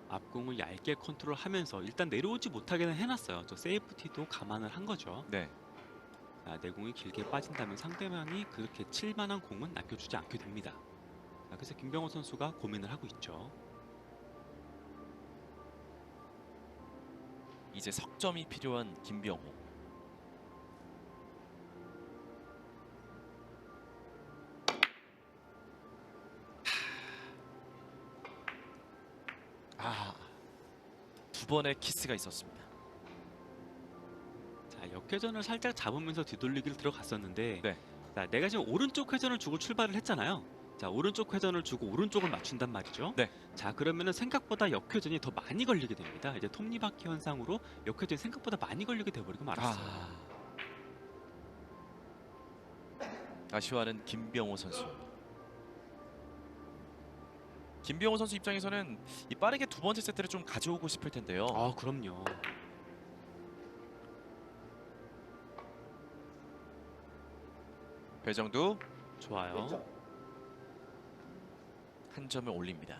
앞공을 얇게 컨트롤하면서 일단 내려오지 못하게는 해놨어요. 저 세이프티도 감안을 한 거죠. 네. 내공이 길게 빠진다면 상대방이 그렇게 칠만한 공은 남겨주지 않게 됩니다. 그래서 김병호 선수가 고민을 하고 있죠. 이제 석점이 필요한 김병호. 두 번의 키스가 있었습니다. 자, 역회전을 살짝 잡으면서 뒤돌리기를 들어갔었는데 네. 자, 내가 지금 오른쪽 회전을 주고 출발을 했잖아요. 자, 오른쪽 회전을 주고 오른쪽을 맞춘단 말이죠. 네. 자, 그러면은 생각보다 역회전이 더 많이 걸리게 됩니다. 이제 톱니바퀴 현상으로 역회전이 생각보다 많이 걸리게 돼버리고 말았어요. 아쉬워하는 김병호 선수. 김병호 선수 입장에서는 이 빠르게 두 번째 세트를 좀 가져오고 싶을 텐데요. 그럼요. 배정도 좋아요. 한 점을 올립니다.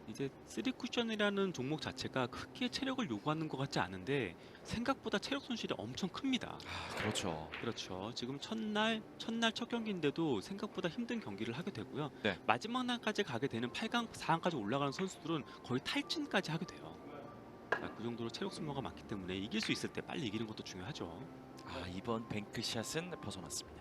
이제 3쿠션이라는 종목 자체가 크게 체력을 요구하는 것 같지 않은데 생각보다 체력 손실이 엄청 큽니다. 아, 그렇죠. 그렇죠. 지금 첫날 첫 경기인데도 생각보다 힘든 경기를 하게 되고요. 네. 마지막 날까지 가게 되는 8강, 4강까지 올라가는 선수들은 거의 탈진까지 하게 돼요. 그 정도로 체력 소모가 많기 때문에 이길 수 있을 때 빨리 이기는 것도 중요하죠. 아, 이번 뱅크샷은 벗어났습니다.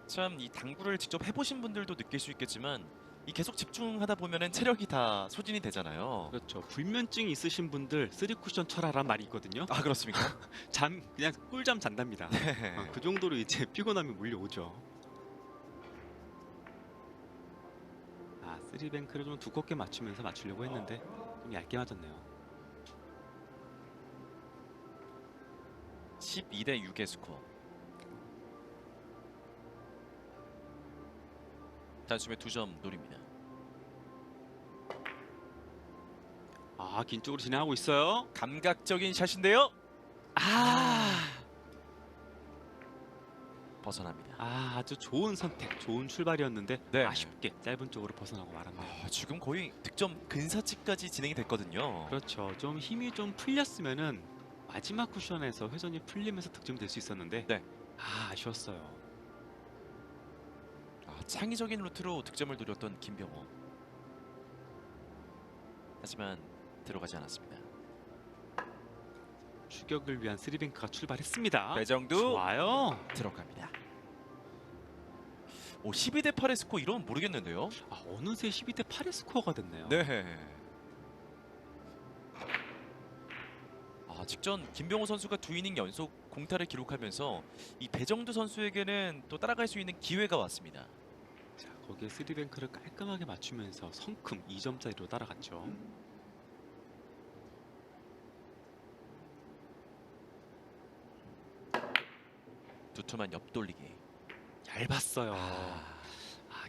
참 이 당구를 직접 해보신 분들도 느낄 수 있겠지만 이 계속 집중하다 보면은 체력이 다 소진이 되잖아요. 그렇죠. 불면증 있으신 분들 3쿠션 쳐라란 말이 있거든요. 아, 그렇습니까? 그냥 꿀잠 잔답니다. 네. 그 정도로 이제 피곤함이 몰려오죠. 아, 3뱅크를 좀 두껍게 맞추면서 맞추려고 했는데 좀 얇게 맞았네요. 12대 6의 스코어. 단숨에 2점 노립니다. 아, 긴 쪽으로 진행하고 있어요. 감각적인 샷인데요. 벗어납니다. 아주 좋은 선택, 좋은 출발이었는데 네. 아쉽게 짧은 쪽으로 벗어나고 말았네요. 지금 거의 득점 근사치까지 진행이 됐거든요. 그렇죠. 좀 힘이 좀 풀렸으면은 마지막 쿠션에서 회전이 풀리면서 득점이 될 수 있었는데 네. 아쉬웠어요. 창의적인 루트로 득점을 노렸던 김병호. 하지만 들어가지 않았습니다. 추격을 위한 3뱅크가 출발했습니다. 배정두 좋아요. 들어갑니다. 12대 8의 스코어 이러면 모르겠는데요. 어느새 12대 8의 스코어가 됐네요. 네. 직전 김병호 선수가 2이닝 연속 공타를 기록하면서 이 배정두 선수에게는 또 따라갈 수 있는 기회가 왔습니다. 자, 거기에 3뱅크를 깔끔하게 맞추면서 성큼 2점짜리로 따라갔죠. 두툼한 옆돌리기. 얇았어요.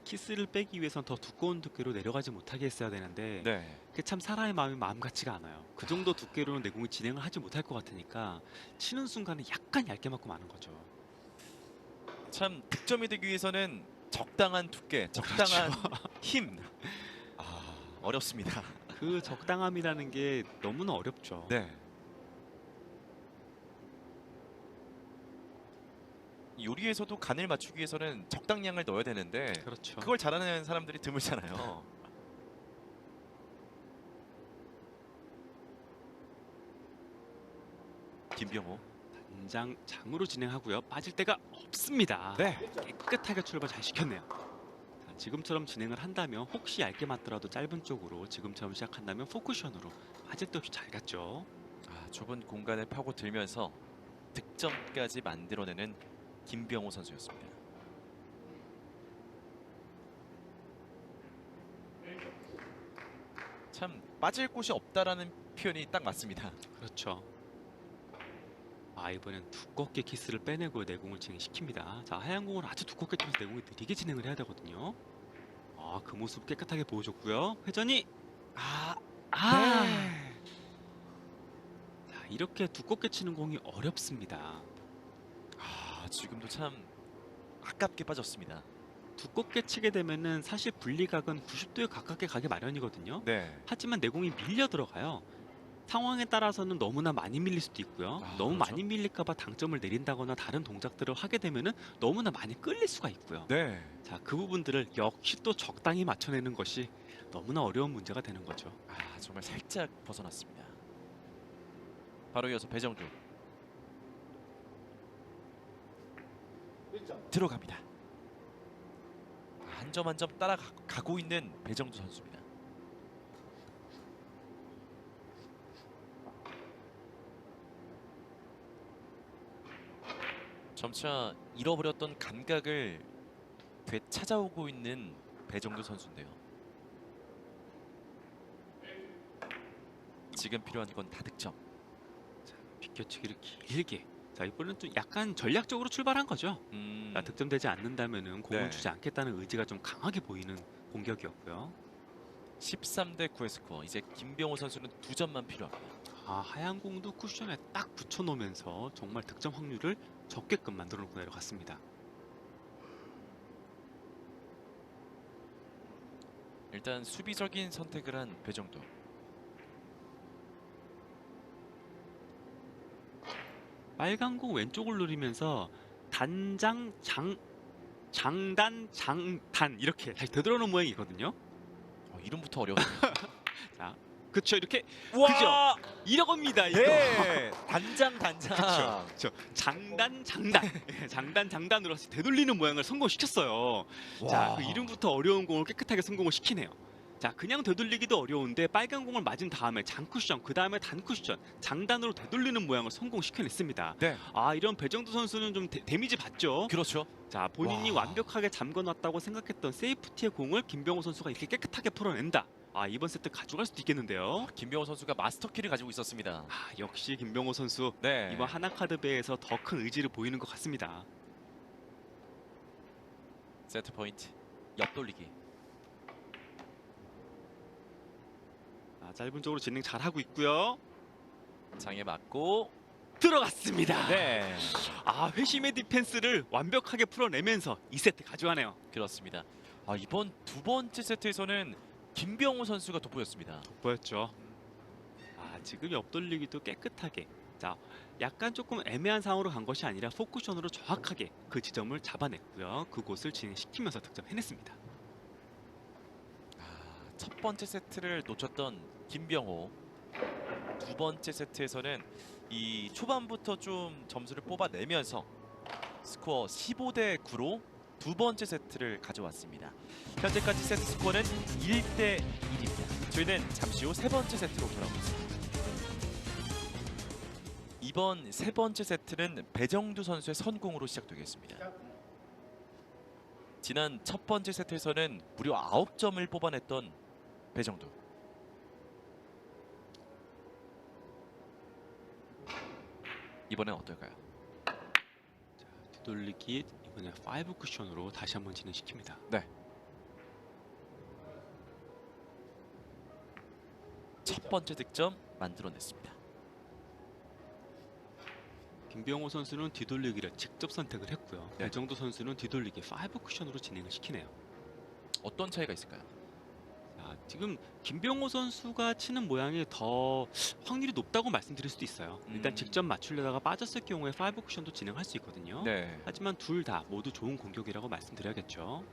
키스를 빼기 위해선 더 두꺼운 두께로 내려가지 못하게 했어야 되는데 네. 그게 참 사람의 마음이 마음 같지가 않아요. 그 정도 두께로는 내공이 진행을 하지 못할 것 같으니까 치는 순간에 약간 얇게 맞고 마는 거죠. 참 득점이 되기 위해서는 적당한 두께, 적당한 힘. 어렵습니다. 그 적당함이라는 게 너무나 어렵죠. 네. 요리에서도 간을 맞추기 위해서는 적당량을 넣어야 되는데 그렇죠. 그걸 잘하는 사람들이 드물잖아요. 김병호. 장으로 진행하고요. 빠질 데가 없습니다. 네. 깨끗하게 출발 잘 시켰네요. 자, 지금처럼 진행을 한다면 혹시 얇게 맞더라도 짧은 쪽으로 지금처럼 시작한다면 포쿠션으로 빠질 데 없이 잘 갔죠. 좁은 공간을 파고들면서 득점까지 만들어내는 김병호 선수였습니다. 참 빠질 곳이 없다라는 표현이 딱 맞습니다. 그렇죠. 이번엔 두껍게 키스를 빼내고 내공을 진행시킵니다. 자, 하얀 공을 아주 두껍게 치면서 내공이 느리게 진행을 해야 되거든요. 그 모습 깨끗하게 보여줬고요. 회전이 네. 자, 이렇게 두껍게 치는 공이 어렵습니다. 지금도 참 아깝게 빠졌습니다. 두껍게 치게 되면은 사실 분리각은 90도에 가깝게 가기 마련이거든요. 네. 하지만 내공이 밀려 들어가요. 상황에 따라서는 너무나 많이 밀릴 수도 있고요. 너무 그렇죠. 많이 밀릴까봐 당점을 내린다거나 다른 동작들을 하게 되면은 너무나 많이 끌릴 수가 있고요. 네. 자, 그 부분들을 역시 또 적당히 맞춰내는 것이 너무나 어려운 문제가 되는 거죠. 정말 살짝 벗어났습니다. 바로 이어서 배정주 들어갑니다. 한 점 한 점 따라가고 있는 배정주 선수입니다. 점차 잃어버렸던 감각을 되찾아오고 있는 배정두 선수인데요. 지금 필요한 건 다득점. 자, 비껴치기를 길게. 자, 이번엔 좀 약간 전략적으로 출발한 거죠. 득점되지 않는다면은 공을 네. 주지 않겠다는 의지가 좀 강하게 보이는 공격이었고요. 13대 9의 스코어. 이제 김병호 선수는 2점만 필요합니다. 하얀 공도 쿠션에 딱 붙여놓으면서 정말 득점 확률을 적게끔 만들어 놓고 내려갔습니다. 일단 수비적인 선택을 한 배정도. 빨간 공 왼쪽을 누리면서 단장 장단 장단 이렇게 다시 되돌아오는 모양이거든요. 이름부터 어려워요. 자, 그쵸 이렇게 와! 이러겁니다 이거. 네. 단장. 그쵸. 장단 예, 장단으로 되돌리는 모양을 성공시켰어요. 자, 그 이름부터 어려운 공을 깨끗하게 성공을 시키네요. 자, 그냥 되돌리기도 어려운데 빨간 공을 맞은 다음에 장쿠션, 그 다음에 단쿠션, 장단으로 되돌리는 모양을 성공시켜냈습니다. 네. 아, 이런 배정두 선수는 좀 데미지 받죠. 그렇죠. 자, 본인이 와. 완벽하게 잠궈놨다고 생각했던 세이프티의 공을 김병호 선수가 이렇게 깨끗하게 풀어낸다. 아, 이번 세트 가져갈 수도 있겠는데요. 김병호 선수가 마스터키를 가지고 있었습니다. 아, 역시 김병호 선수 네. 이번 하나카드배에서 더 큰 의지를 보이는 것 같습니다. 세트 포인트. 옆돌리기. 아, 짧은 쪽으로 진행 잘하고 있고요. 장에 맞고 들어갔습니다. 네. 아, 회심의 디펜스를 완벽하게 풀어내면서 2세트 가져가네요. 그렇습니다. 아, 이번 두 번째 세트에서는 김병호 선수가 돋보였습니다. 보였죠. 아, 지금 옆돌리기도 깨끗하게. 자, 약간 조금 애매한 상황으로 간 것이 아니라 포쿠션으로 정확하게 그 지점을 잡아냈고요. 그곳을 진행시키면서 득점해냈습니다. 첫 번째 세트를 놓쳤던 김병호. 두 번째 세트에서는 이 초반부터 좀 점수를 뽑아내면서 스코어 15대 9로 두 번째 세트를 가져왔습니다. 현재까지 세트 스코어는 1대 1입니다. 저희는 잠시 후 세 번째 세트로 돌아오겠습니다. 이번 세 번째 세트는 배정두 선수의 선공으로 시작되겠습니다. 지난 첫 번째 세트에서는 무려 9점을 뽑아냈던 배정두. 이번엔 어떨까요? 뒤돌리기 이번에 5 쿠션으로 다시 한번 진행시킵니다. 네. 첫 번째 득점 만들어냈습니다. 김병호 선수는 뒤돌리기를 직접 선택을 했고요. 네. 배정두 선수는 뒤돌리기 5 쿠션으로 진행을 시키네요. 어떤 차이가 있을까요? 자, 지금 김병호 선수가 치는 모양이 더 확률이 높다고 말씀드릴 수도 있어요. 일단 직접 맞추려다가 빠졌을 경우에 5 쿠션도 진행할 수 있거든요. 네. 하지만 둘 다 모두 좋은 공격이라고 말씀드려야겠죠.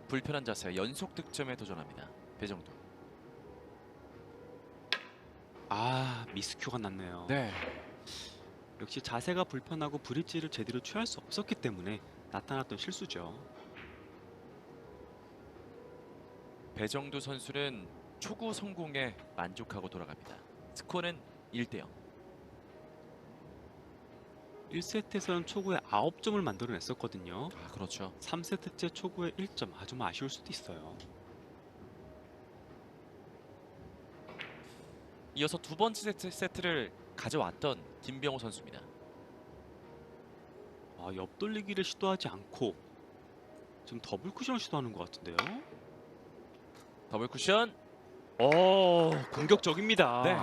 불편한 자세 연속 득점에 도전합니다. 배정두. 아, 미스큐가 났네요. 네. 역시 자세가 불편하고 브릿지를 제대로 취할 수 없었기 때문에 나타났던 실수죠. 배정두 선수는 초구 성공에 만족하고 돌아갑니다. 스코어는 1대 0. 1세트에서는 초구에 9점을 만들어냈었거든요. 아, 그렇죠. 3세트째 초구에 1점 아주 아쉬울 수도 있어요. 이어서 두 번째 세트를 가져왔던 김병호 선수입니다. 아, 옆돌리기를 시도하지 않고 지금 더블 쿠션을 시도하는 것 같은데요. 더블 쿠션. 공격적입니다. 네.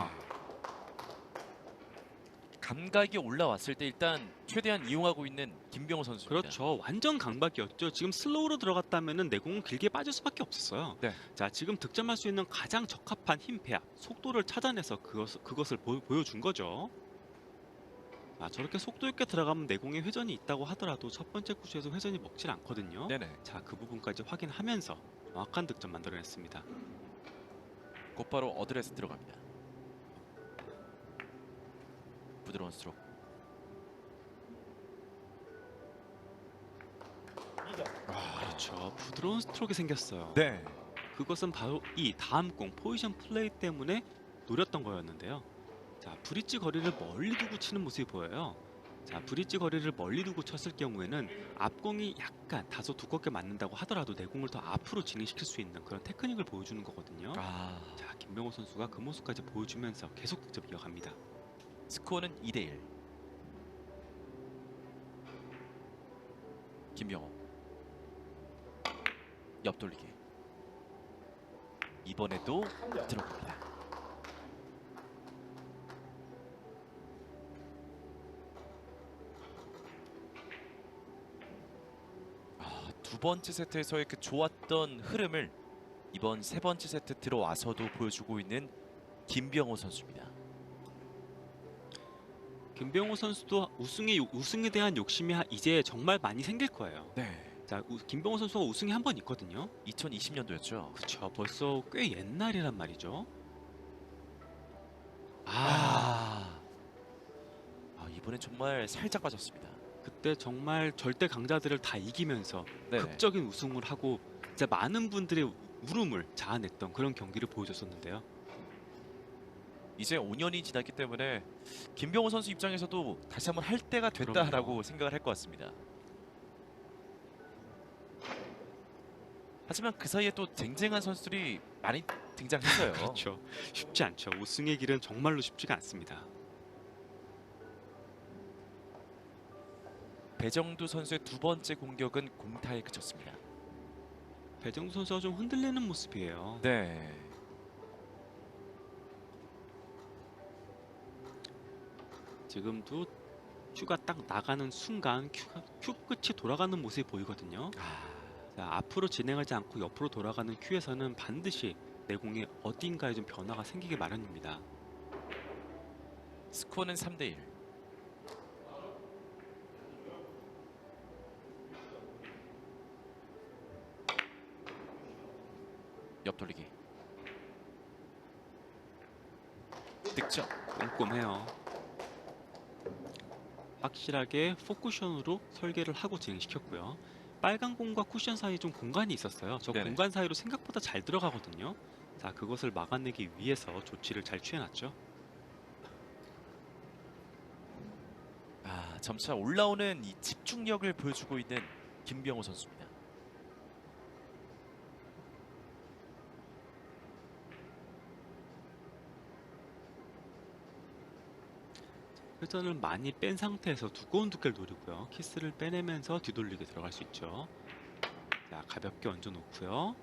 감각이 올라왔을 때 일단 최대한 이용하고 있는 김병호 선수입니다. 그렇죠. 완전 강박이었죠. 지금 슬로우로 들어갔다면 내공은 길게 빠질 수밖에 없었어요. 네. 자, 지금 득점할 수 있는 가장 적합한 힘 배합, 속도를 찾아내서 그것을 보여준 거죠. 아, 저렇게 속도 있게 들어가면 내공에 회전이 있다고 하더라도 첫 번째 구시에서 회전이 먹질 않거든요. 네네. 자, 그 부분까지 확인하면서 정확한 득점 만들어냈습니다. 곧바로 어드레스 들어갑니다. 부드러운 스트로크. 그렇죠. 부드러운 스트로크가 생겼어요. 네. 그것은 바로 이 다음 공 포지션 플레이 때문에 노렸던 거였는데요. 자, 브릿지 거리를 멀리 두고 치는 모습이 보여요. 자, 브릿지 거리를 멀리 두고 쳤을 경우에는 앞공이 약간 다소 두껍게 맞는다고 하더라도 내공을 더 앞으로 진행시킬 수 있는 그런 테크닉을 보여주는 거거든요. 자, 김병호 선수가 그 모습까지 보여주면서 계속 득점 이어갑니다. 스코어는 2대 1. 김병호. 옆돌리기. 이번에도 들어갑니다. 두 번째 세트에서의 그 좋았던 흐름을 이번 세 번째 세트 들어와서도 보여주고 있는 김병호 선수입니다. 김병호 선수도 우승에 대한 욕심이 이제 정말 많이 생길 거예요. 네. 자, 김병호 선수가 우승이 한 번 있거든요. 2020년도였죠. 그쵸, 벌써 꽤 옛날이란 말이죠. 이번엔 정말 살짝 빠졌습니다. 그때 정말 절대 강자들을 다 이기면서 네. 극적인 우승을 하고 진짜 많은 분들의 울음을 자아냈던 그런 경기를 보여줬었는데요. 이제 5년이 지났기 때문에 김병호 선수 입장에서도 다시 한번 할 때가 됐다라고 그럼요. 생각을 할 것 같습니다. 하지만 그 사이에 또 쟁쟁한 선수들이 많이 등장했어요. 그렇죠. 쉽지 않죠. 우승의 길은 정말로 쉽지가 않습니다. 배정두 선수의 두 번째 공격은 공타에 그쳤습니다. 배정수 선수가 좀 흔들리는 모습이에요. 네. 지금도 큐가 딱 나가는 순간 큐 끝이 돌아가는 모습이 보이거든요. 자, 앞으로 진행하지 않고 옆으로 돌아가는 큐에서는 반드시 내공의 어딘가에 좀 변화가 생기기 마련입니다. 스코어는 3대1. 옆돌리기. 득점. 꼼꼼해요. 확실하게 포쿠션으로 설계를 하고 진행시켰고요. 빨간 공과 쿠션 사이에 좀 공간이 있었어요. 저 네네. 공간 사이로 생각보다 잘 들어가거든요. 자, 그것을 막아내기 위해서 조치를 잘 취해놨죠. 점차 올라오는 이 집중력을 보여주고 있는 김병호 선수입니다. 회전을 많이 뺀 상태에서 두꺼운 두께를 노리고요. 키스를 빼내면서 뒤돌리게 들어갈 수 있죠. 자, 가볍게 얹어 놓고요.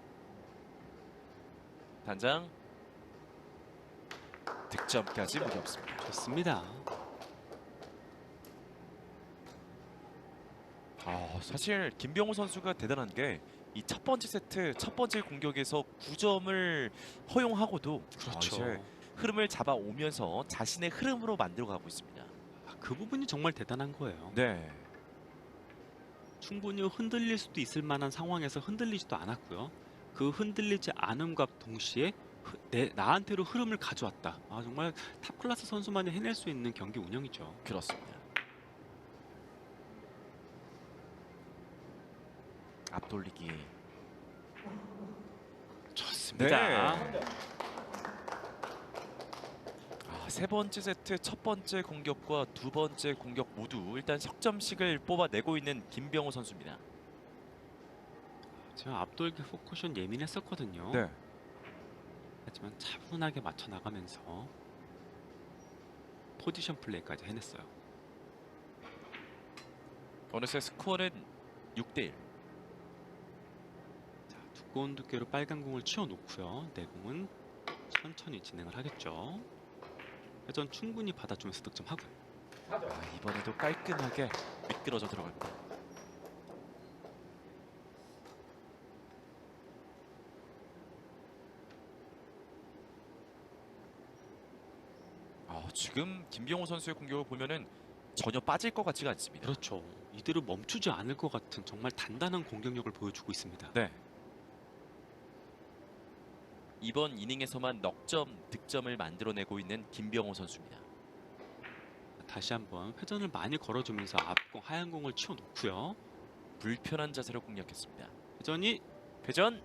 단장. 득점까지 무리 없습니다. 좋습니다. 사실 김병호 선수가 대단한 게 이 첫 번째 세트 첫 번째 공격에서 9점을 허용하고도 그렇죠. 이제 흐름을 잡아오면서 자신의 흐름으로 만들어가고 있습니다. 그 부분이 정말 대단한 거예요. 네. 충분히 흔들릴 수도 있을 만한 상황에서 흔들리지도 않았고요. 그 흔들리지 않음과 동시에 나한테로 흐름을 가져왔다. 정말 탑 클래스 선수만이 해낼 수 있는 경기 운영이죠. 그렇습니다. 앞돌리기. 좋습니다. 세 번째 세트 첫 번째 공격과 두 번째 공격 모두 일단 석점씩을 뽑아내고 있는 김병호 선수입니다. 제가 앞돌기 포커션 예민했었거든요. 네. 하지만 차분하게 맞춰 나가면서 포지션 플레이까지 해냈어요. 어느새 스코어는 6대1. 자, 두꺼운 두께로 빨간 공을 치워놓고요. 내공은 천천히 진행을 하겠죠. 회전 충분히 받아주면서 득점하고요. 이번에도 깔끔하게 미끄러져 들어갑니다. 지금 김병호 선수의 공격을 보면은 전혀 빠질 것 같지가 않습니다. 그렇죠. 이대로 멈추지 않을 것 같은 정말 단단한 공격력을 보여주고 있습니다. 네. 이번 이닝에서만 넉 점 득점을 만들어내고 있는 김병호 선수입니다. 다시 한번 회전을 많이 걸어주면서 앞공 하얀 공을 치워놓고요. 불편한 자세로 공략했습니다. 회전이 회전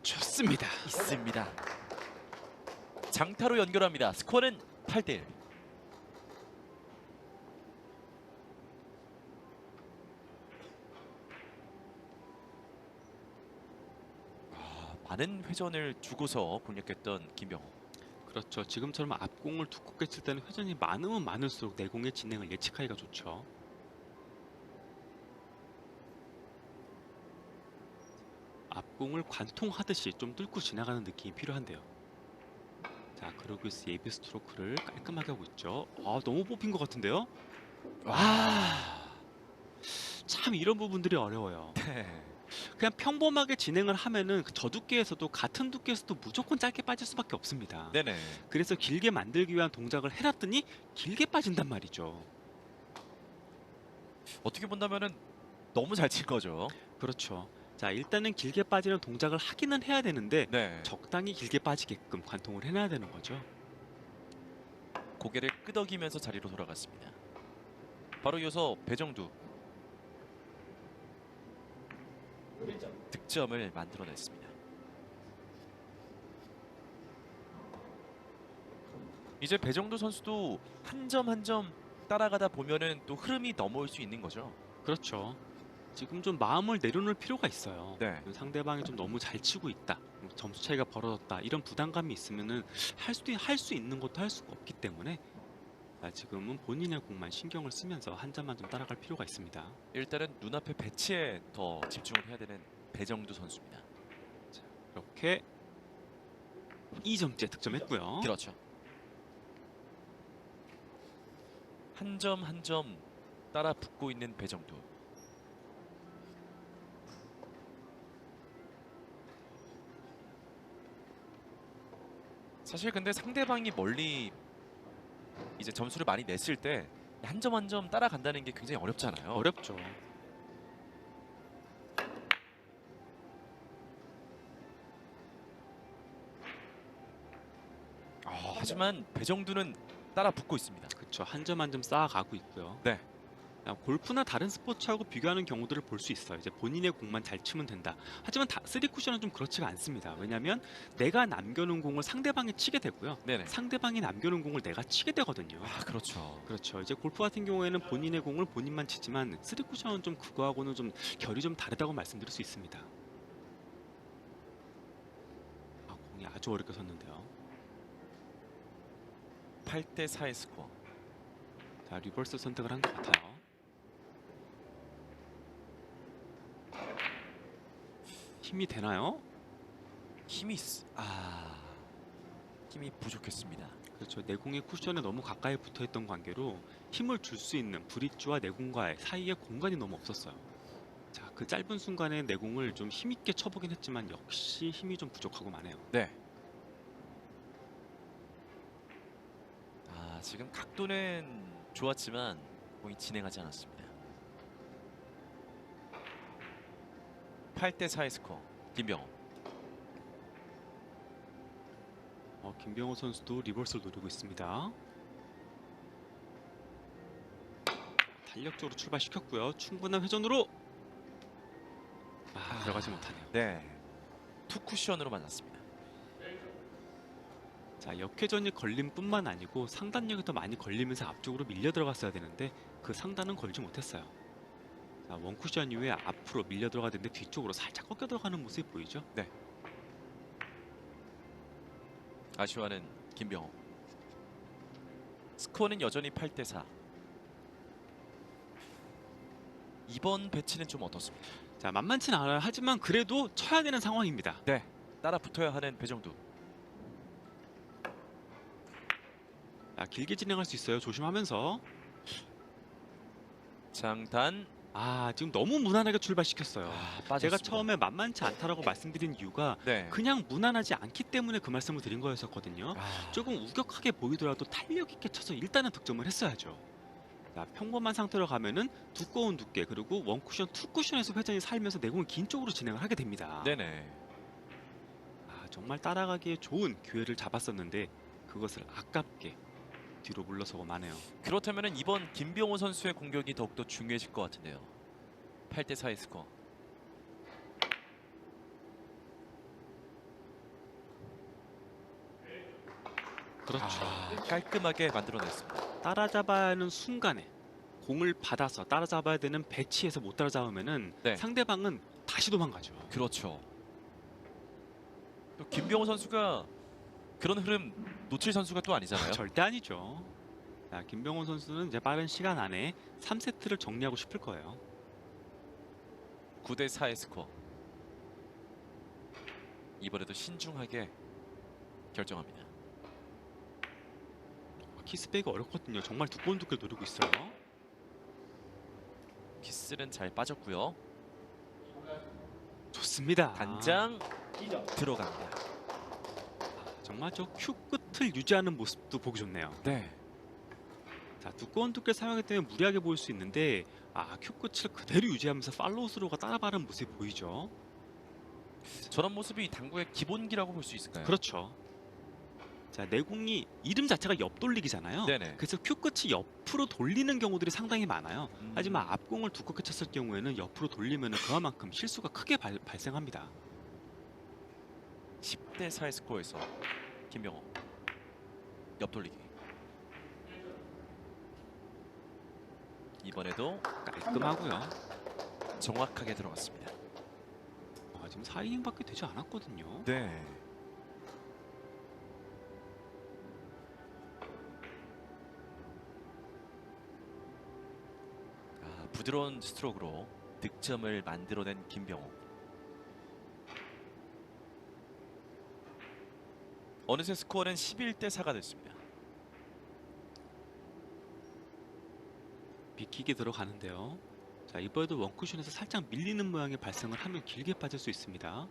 좋습니다. 있습니다. 장타로 연결합니다. 스코어는 8대1. 많은 회전을 주고서 공략했던 김병호. 그렇죠. 지금처럼 앞공을 두껍게 칠 때는 회전이 많으면 많을수록 내공의 진행을 예측하기가 좋죠. 앞공을 관통하듯이 좀 뚫고 지나가는 느낌이 필요한데요. 자, 그로기스 예비 스트로크를 깔끔하게 하고 있죠. 너무 뽑힌 것 같은데요? 참 이런 부분들이 어려워요. 네. 그냥 평범하게 진행을 하면은 그 저두께에서도 같은 두께에서도 무조건 짧게 빠질 수밖에 없습니다. 네네. 그래서 길게 만들기 위한 동작을 해놨더니 길게 빠진단 말이죠. 어떻게 본다면은 너무 잘 친 거죠. 그렇죠. 자, 일단은 길게 빠지는 동작을 하기는 해야 되는데 네. 적당히 길게 빠지게끔 관통을 해놔야 되는 거죠. 고개를 끄덕이면서 자리로 돌아갔습니다. 바로 이어서 배정두 득점을 만들어냈습니다. 이제 배정두 선수도 한 점 한 점 따라가다 보면은 또 흐름이 넘어올 수 있는 거죠. 그렇죠. 지금 좀 마음을 내려놓을 필요가 있어요. 네. 상대방이 좀 너무 잘 치고 있다. 점수 차이가 벌어졌다. 이런 부담감이 있으면은 할 수 있는 것도 할 수가 없기 때문에 지금은 본인의 공만 신경을 쓰면서 한 점만 좀 따라갈 필요가 있습니다. 일단은 눈앞의 배치에 더 집중을 해야 되는 배정두 선수입니다. 이렇게 2점째 득점했고요. 그렇죠. 한 점 한 점 따라 붙고 있는 배정두. 사실 근데 상대방이 멀리 이제 점수를 많이 냈을 때 한 점 한 점 따라간다는 게 굉장히 어렵잖아요. 어렵죠. 하지만 배정두는 따라 붙고 있습니다. 그렇죠. 한 점 한 점 쌓아가고 있고요. 네. 골프나 다른 스포츠하고 비교하는 경우들을 볼 수 있어요. 이제 본인의 공만 잘 치면 된다. 하지만 3쿠션은 좀 그렇지가 않습니다. 왜냐하면 내가 남겨놓은 공을 상대방이 치게 되고요. 네네. 상대방이 남겨놓은 공을 내가 치게 되거든요. 그렇죠. 그렇죠. 이제 골프 같은 경우에는 본인의 공을 본인만 치지만 3쿠션은 좀 그거하고는 좀 결이 좀 다르다고 말씀드릴 수 있습니다. 공이 아주 어렵게 섰는데요. 8대 4의 스코어. 자, 리버스 선택을 한 것 같아요. 힘이 되나요? 힘이 힘이 부족했습니다. 그렇죠. 내공이 쿠션에 너무 가까이 붙어있던 관계로 힘을 줄 수 있는 브릿지와 내공과 사이에 공간이 너무 없었어요. 자, 그 짧은 순간에 내공을 좀 힘있게 쳐보긴 했지만 역시 힘이 좀 부족하고 마네요. 네. 지금 각도는 좋았지만 공이 진행하지 않았습니다. 8대 4의 스코어. 김병호. 김병호 선수도 리버스를 노리고 있습니다. 탄력적으로 출발시켰고요. 충분한 회전으로 들어가지 못하네요. 네. 투 쿠션으로 맞았습니다. 자, 역회전이 걸림뿐만 아니고 상단력이 더 많이 걸리면서 앞쪽으로 밀려 들어갔어야 되는데 그 상단은 걸지 못했어요. 자, 원쿠션 이후에 앞으로 밀려 들어가는데 뒤쪽으로 살짝 꺾여 들어가는 모습이 보이죠? 네. 아쉬워하는 김병호. 스코어는 여전히 8대 4. 이번 배치는 좀 어떻습니까? 자, 만만치는 않아요. 하지만 그래도 쳐야 되는 상황입니다. 네. 따라 붙어야 하는 배정두. 길게 진행할 수 있어요. 조심하면서. 장단. 지금 너무 무난하게 출발시켰어요. 빠졌습니다. 제가 처음에 만만치 않다라고 말씀드린 이유가 네. 그냥 무난하지 않기 때문에 그 말씀을 드린 거였었거든요. 조금 우격하게 보이더라도 탄력 있게 쳐서 일단은 득점을 했어야죠. 자, 평범한 상태로 가면은 두꺼운 두께 그리고 원쿠션, 투쿠션에서 회전이 살면서 내공이 긴 쪽으로 진행을 하게 됩니다. 네네. 정말 따라가기에 좋은 기회를 잡았었는데 그것을 아깝게 뒤로 물러서고 마네요. 그렇다면 이번 김병호 선수의 공격이 더욱더 중요해질 것 같은데요. 8대 4의 스코어. 그렇죠. 깔끔하게 만들어냈습니다. 따라잡아야 하는 순간에 공을 받아서 따라잡아야 되는 배치에서 못 따라잡으면은 네. 상대방은 다시 도망가죠. 그렇죠. 또 김병호 선수가 그런 흐름 놓칠 선수가 또 아니잖아요. 절대 아니죠. 자, 김병호 선수는 이제 빠른 시간 안에 3세트를 정리하고 싶을 거예요. 9대 4의 스코어. 이번에도 신중하게 결정합니다. 키스백이 어렵거든요. 정말 두꺼운 두께를 노리고 있어요. 키스는 잘 빠졌고요. 좋습니다. 단장 들어갑니다. 정말 저 큐 끝을 유지하는 모습도 보기 좋네요. 네. 자, 두꺼운 두께 사용하기 때문에 무리하게 보일 수 있는데 큐 끝을 그대로 유지하면서 팔로우 스루가 따라가는 모습이 보이죠. 저런 모습이 당구의 기본기라고 볼 수 있을까요? 그렇죠. 자, 내공이 이름 자체가 옆돌리기잖아요. 네네. 그래서 큐 끝이 옆으로 돌리는 경우들이 상당히 많아요. 음. 하지만 앞공을 두껍게 쳤을 경우에는 옆으로 돌리면 그만큼 실수가 크게 발생합니다. 10대 4의 스코어에서 김병호 옆돌리기. 이번에도 깔끔하고요. 정확하게 들어갔습니다. 지금 4이닝밖에 되지 않았거든요. 네. 부드러운 스트로크로 득점을 만들어낸 김병호. 어느새 스코어는 11대 4가 됐습니다. 비키게 들어가는데요. 자, 이번에도 원쿠션에서 살짝 밀리는 모양의 발생을 하면 길게 빠질 수 있습니다.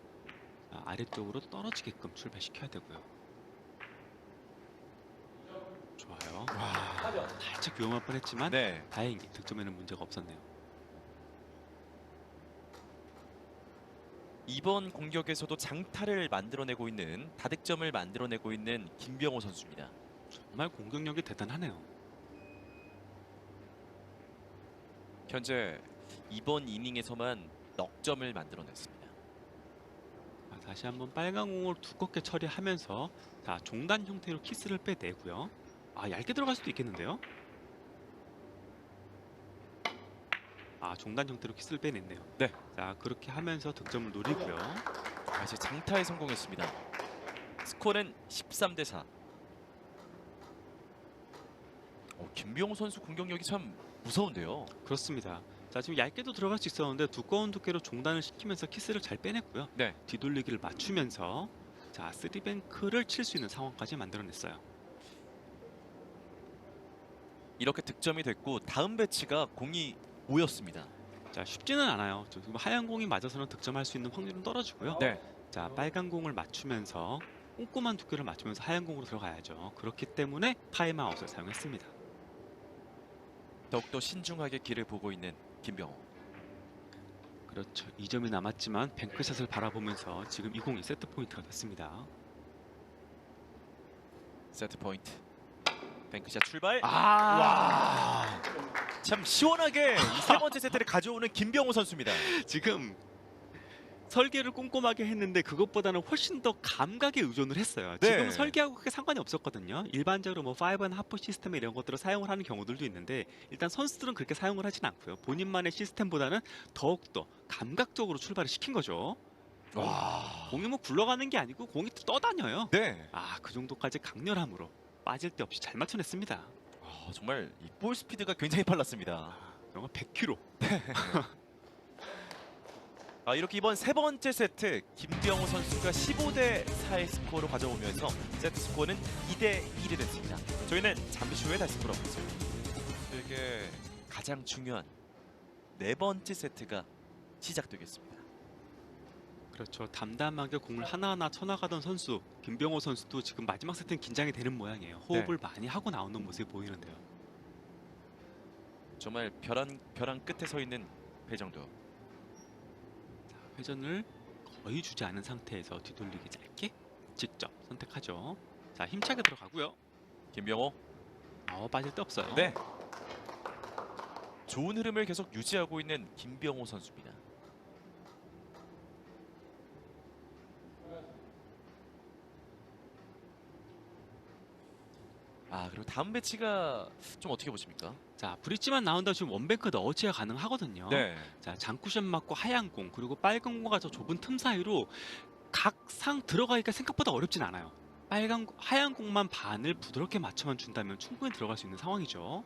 자, 아래쪽으로 떨어지게끔 출발시켜야 되고요. 좋아요. 살짝 위험할 뻔했지만 네. 다행히 득점에는 문제가 없었네요. 이번 공격에서도 장타를 만들어내고 있는, 다득점을 만들어내고 있는 김병호 선수입니다. 정말 공격력이 대단하네요. 현재 이번 이닝에서만 넉 점을 만들어냈습니다. 다시 한번 빨간 공을 두껍게 처리하면서 자, 종단 형태로 키스를 빼내고요. 얇게 들어갈 수도 있겠는데요. 종단 형태로 키스를 빼냈네요. 네. 자, 그렇게 하면서 득점을 노리고요. 다시 장타에 성공했습니다. 스코어는 13대 4. 김병호 선수 공격력이 참 무서운데요. 그렇습니다. 자, 지금 얇게도 들어갈 수 있었는데 두꺼운 두께로 종단을 시키면서 키스를 잘 빼냈고요. 네. 뒤돌리기를 맞추면서 자, 3뱅크를 칠 수 있는 상황까지 만들어냈어요. 이렇게 득점이 됐고 다음 배치가 공이 5였습니다. 자, 쉽지는 않아요. 지금 하얀 공이 맞아서는 득점할 수 있는 확률은 떨어지고요. 네. 자, 빨간 공을 맞추면서 꼼꼼한 두께를 맞추면서 하얀 공으로 들어가야죠. 그렇기 때문에 타임아웃을 사용했습니다. 더욱더 신중하게 길을 보고 있는 김병호. 그렇죠. 2점이 남았지만 뱅크샷을 바라보면서 지금 이 공이 세트 포인트가 됐습니다. 세트 포인트. 뱅크샷 출발. 와! 참 시원하게 이 세 번째 세트를 가져오는 김병호 선수입니다. 지금 설계를 꼼꼼하게 했는데 그것보다는 훨씬 더 감각에 의존을 했어요. 네. 지금 설계하고 크게 상관이 없었거든요. 일반적으로 뭐 5&하프 시스템 이런 것들을 사용을 하는 경우들도 있는데 일단 선수들은 그렇게 사용을 하진 않고요. 본인만의 시스템보다는 더욱더 감각적으로 출발을 시킨 거죠. 와. 공이 뭐 굴러가는 게 아니고 공이 떠다녀요. 네. 그 정도까지 강렬함으로 빠질 데 없이 잘 맞춰냈습니다. 정말 이 볼 스피드가 굉장히 빨랐습니다. 정말 100km. 이렇게 이번 세 번째 세트 김병호 선수가 15대 4의 스코어로 가져오면서 세트 스코어는 2대 1이 됐습니다. 저희는 잠시 후에 다시 돌아오겠습니다. 이게 가장 중요한 네 번째 세트가 시작되겠습니다. 그렇죠. 담담하게 공을 하나하나 쳐나가던 선수 김병호 선수도 지금 마지막 세트는 긴장이 되는 모양이에요. 호흡을 많이 하고 나오는 모습이 보이는데요. 정말 벼랑 끝에 서 있는 배정도. 자, 회전을 거의 주지 않은 상태에서 뒤돌리기 짧게 직접 선택하죠. 자, 힘차게 들어가고요. 김병호. 빠질 데 없어요. 네. 좋은 흐름을 계속 유지하고 있는 김병호 선수입니다. 그리고 다음 배치가 좀 어떻게 보십니까? 자, 브릿지만 나온다 지금 원뱅크 너치가 가능하거든요. 네. 자, 장쿠션 맞고 하얀 공 그리고 빨간 공과 저 좁은 틈 사이로 각 상 들어가기가 생각보다 어렵진 않아요. 하얀 공만 반을 부드럽게 맞춰만 준다면 충분히 들어갈 수 있는 상황이죠.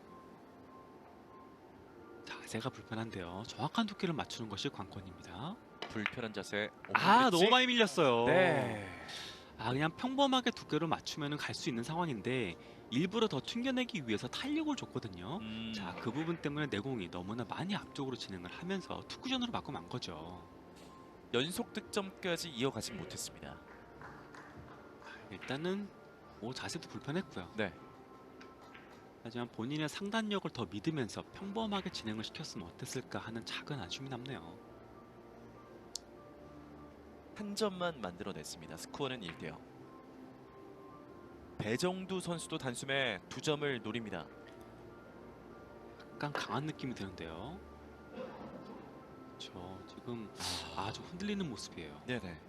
자세가 불편한데요. 정확한 두께를 맞추는 것이 관건입니다. 불편한 자세. 너무 많이 밀렸어요. 네. 그냥 평범하게 두께로 맞추면 갈 수 있는 상황인데 일부러 더 튕겨내기 위해서 탄력을 줬거든요. 자, 그 부분 때문에 내공이 너무나 많이 앞쪽으로 진행을 하면서 투쿠션으로 맞고 만 거죠. 연속 득점까지 이어가지 못했습니다. 일단은 자세도 불편했고요. 네. 하지만 본인의 상단력을 더 믿으면서 평범하게 진행을 시켰으면 어땠을까 하는 작은 아쉬움이 남네요. 한 점만 만들어냈습니다. 스코어는 1대0. 배정두 선수도 단숨에 2점을 노립니다. 약간 강한 느낌이 드는데요. 저 지금 아주 흔들리는 모습이에요. 네네.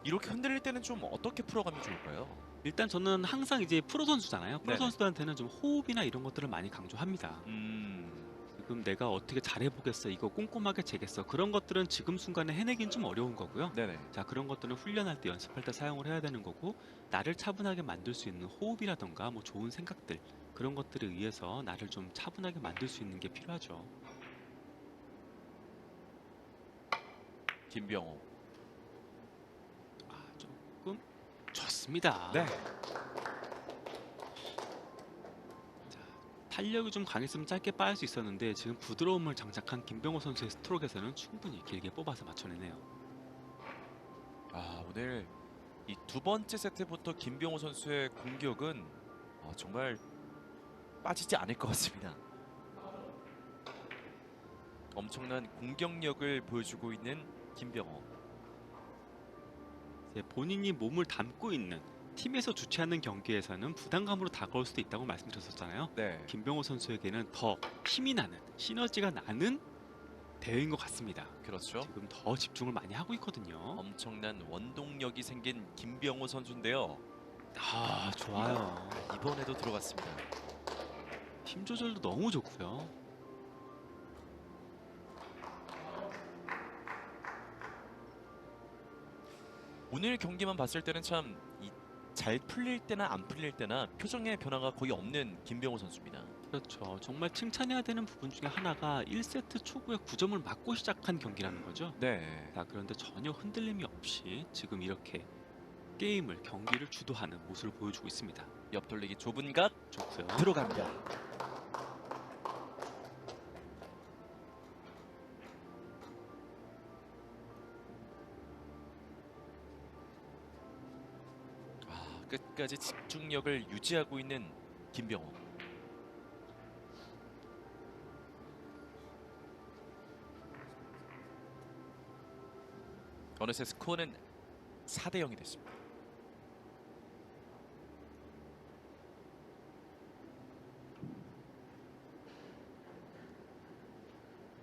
이렇게 흔들릴 때는 좀 어떻게 풀어가면 좋을까요? 일단 저는 항상 이제 프로 선수잖아요. 프로 네네. 선수들한테는 좀 호흡이나 이런 것들을 많이 강조합니다. 지금 내가 어떻게 잘해보겠어, 이거 꼼꼼하게 재겠어, 그런 것들은 지금 순간에 해내긴 좀 어려운 거고요. 네네. 자, 그런 것들은 훈련할 때, 연습할 때 사용을 해야 되는 거고, 나를 차분하게 만들 수 있는 호흡이라던가 뭐 좋은 생각들, 그런 것들에 의해서 나를 좀 차분하게 만들 수 있는 게 필요하죠. 김병호. 조금 좋습니다. 네. 자, 탄력이 좀 강했으면 짧게 빠질 수 있었는데 지금 부드러움을 장착한 김병호 선수의 스트로크에서는 충분히 길게 뽑아서 맞춰내네요. 오늘 이 2번째 세트부터 김병호 선수의 공격은 정말 빠지지 않을 것 같습니다. 엄청난 공격력을 보여주고 있는 김병호. 이제 본인이 몸을 담고 있는 팀에서 주최하는 경기에서는 부담감으로 다가올 수도 있다고 말씀드렸었잖아요. 네. 김병호 선수에게는 더 힘이 나는, 시너지가 나는 대회인 것 같습니다. 그렇죠. 지금 더 집중을 많이 하고 있거든요. 엄청난 원동력이 생긴 김병호 선수인데요. 좋아요. 이번에도 들어갔습니다. 힘 조절도 너무 좋고요. 오늘 경기만 봤을 때는 참 잘 풀릴 때나 안 풀릴 때나 표정의 변화가 거의 없는 김병호 선수입니다. 그렇죠. 정말 칭찬해야 되는 부분 중에 하나가 1세트 초구에 9점을 맞고 시작한 경기라는 거죠. 네. 자, 그런데 전혀 흔들림이 없이 지금 이렇게 게임을, 경기를 주도하는 모습을 보여주고 있습니다. 옆돌리기 좁은 각 좋고요. 들어갑니다. 끝까지 집중력을 유지하고 있는 김병호. 어느새 스코어는 4대0이 됐습니다.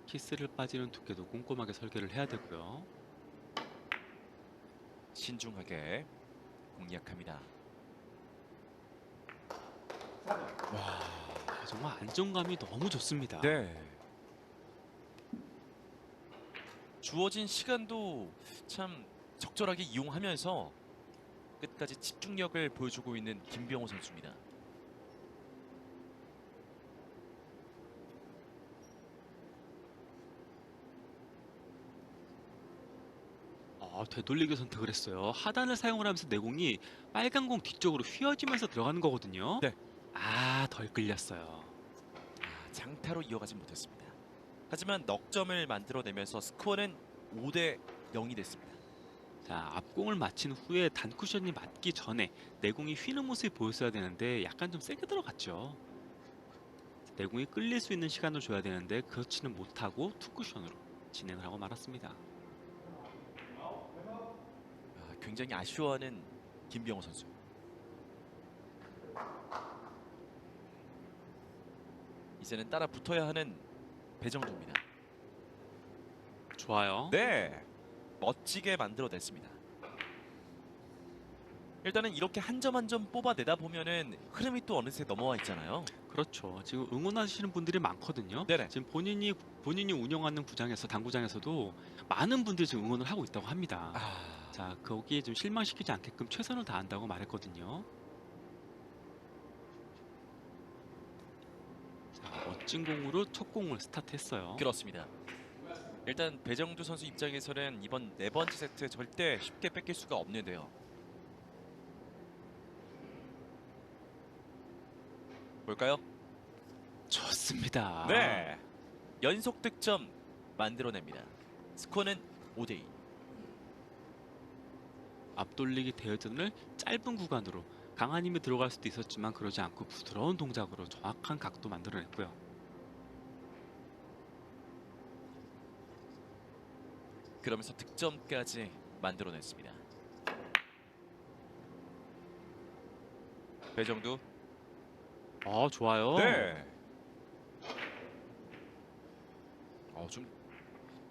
키스를 빠지는 두께도 꼼꼼하게 설계를 해야 되고요. 신중하게 공략합니다. 정말 안정감이 너무 좋습니다. 네. 주어진 시간도 참 적절하게 이용하면서 끝까지 집중력을 보여주고 있는 김병호 선수입니다. 되돌리기 선택을 했어요. 하단을 사용을 하면서 내공이 빨간 공 뒤쪽으로 휘어지면서 들어가는 거거든요. 네. 덜 끌렸어요. 장타로 이어가지 못했습니다. 하지만 넉점을 만들어내면서 스코어는 5대0이 됐습니다. 자, 앞공을 마친 후에 단쿠션이 맞기 전에 내공이 휘는 모습이 보였어야 되는데 약간 좀 세게 들어갔죠. 내공이 끌릴 수 있는 시간을 줘야 되는데 그렇지는 못하고 투쿠션으로 진행을 하고 말았습니다. 굉장히 아쉬워하는 김병호 선수. 이제는 따라 붙어야 하는 배정두입니다. 좋아요. 네, 멋지게 만들어냈습니다. 일단은 이렇게 한 점 한 점 뽑아내다 보면은 흐름이 또 어느새 넘어와 있잖아요. 그렇죠. 지금 응원하시는 분들이 많거든요. 네네. 지금 본인이 운영하는 구장에서, 당구장에서도 많은 분들이 지금 응원을 하고 있다고 합니다. 자, 거기에 좀 실망시키지 않게끔 최선을 다한다고 말했거든요. 자, 멋진 공으로 첫 공을 스타트했어요. 그렇습니다. 일단 배정두 선수 입장에서는 이번 4번째 세트 절대 쉽게 뺏길 수가 없는데요. 볼까요? 좋습니다. 네, 연속 득점 만들어냅니다. 스코어는 5대2. 앞돌리기 대회전을 짧은 구간으로 강한 힘이 들어갈 수도 있었지만 그러지 않고 부드러운 동작으로 정확한 각도 만들어냈고요. 그러면서 득점까지 만들어냈습니다. 배정두. 좋아요. 네. 좀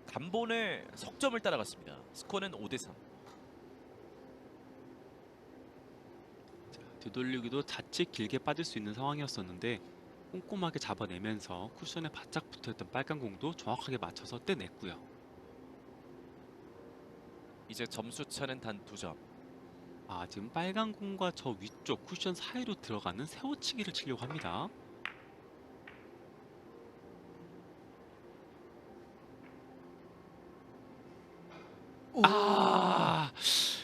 단번에 석점을 따라갔습니다. 스코어는 5대3. 뒤돌리기도 자칫 길게 빠질 수 있는 상황이었었는데 꼼꼼하게 잡아내면서 쿠션에 바짝 붙어있던 빨간 공도 정확하게 맞춰서 떼냈고요. 이제 점수 차는 단 2점. 지금 빨간 공과 저 위쪽 쿠션 사이로 들어가는 세워치기를 치려고 합니다.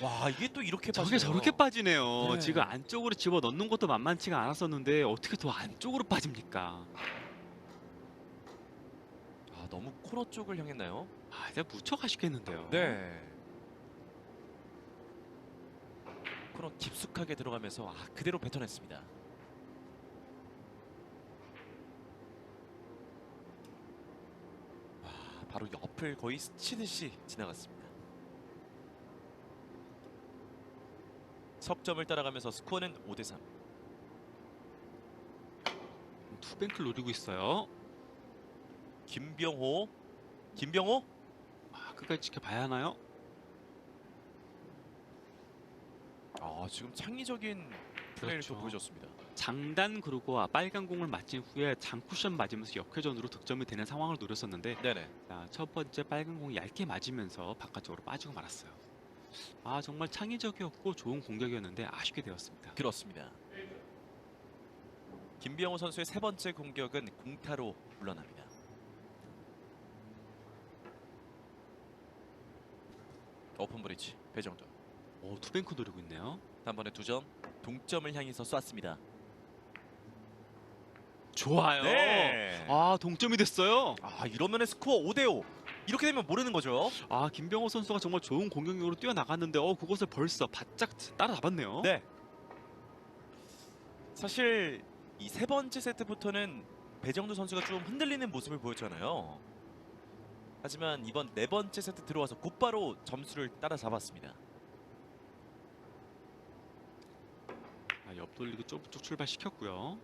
와, 이게 또 이렇게 저게 빠지네요. 저렇게 빠지네요. 네. 지금 안쪽으로 집어 넣는 것도 만만치가 않았었는데 어떻게 더 안쪽으로 빠집니까? 너무 코너 쪽을 향했나요? 진짜 묻혀가시겠는데요. 네. 코너 깊숙하게 들어가면서 그대로 뱉어냈습니다. 바로 옆을 거의 스치듯이 지나갔습니다. 석점을 따라가면서 스코어는 5대3. 투뱅크를 노리고 있어요. 김병호. 끝까지 지켜봐야 하나요? 지금 창의적인 플레이를 그렇죠. 또 보여줬습니다. 장단 그루고 빨간 공을 맞힌 후에 장쿠션 맞으면서 역회전으로 득점이 되는 상황을 노렸었는데 네네. 첫 번째 빨간 공이 얇게 맞으면서 바깥쪽으로 빠지고 말았어요. 정말 창의적이었고 좋은 공격이었는데 아쉽게 되었습니다. 그렇습니다. 김병호 선수의 세 번째 공격은 공타로 물러납니다. 오픈 브리지 배정도. 투뱅크 노리고 있네요. 단번에 2점. 동점을 향해서 쐈습니다. 좋아요. 네. 동점이 됐어요. 이러면 스코어 5대5. 이렇게 되면 모르는 거죠. 김병호 선수가 정말 좋은 공격력으로 뛰어나갔는데 그것을 벌써 바짝 따라잡았네요. 네. 사실 이 세 번째 세트부터는 배정도 선수가 좀 흔들리는 모습을 보였잖아요. 하지만 이번 네 번째 세트 들어와서 곧바로 점수를 따라잡았습니다. 옆돌리기 쪽 출발시켰고요.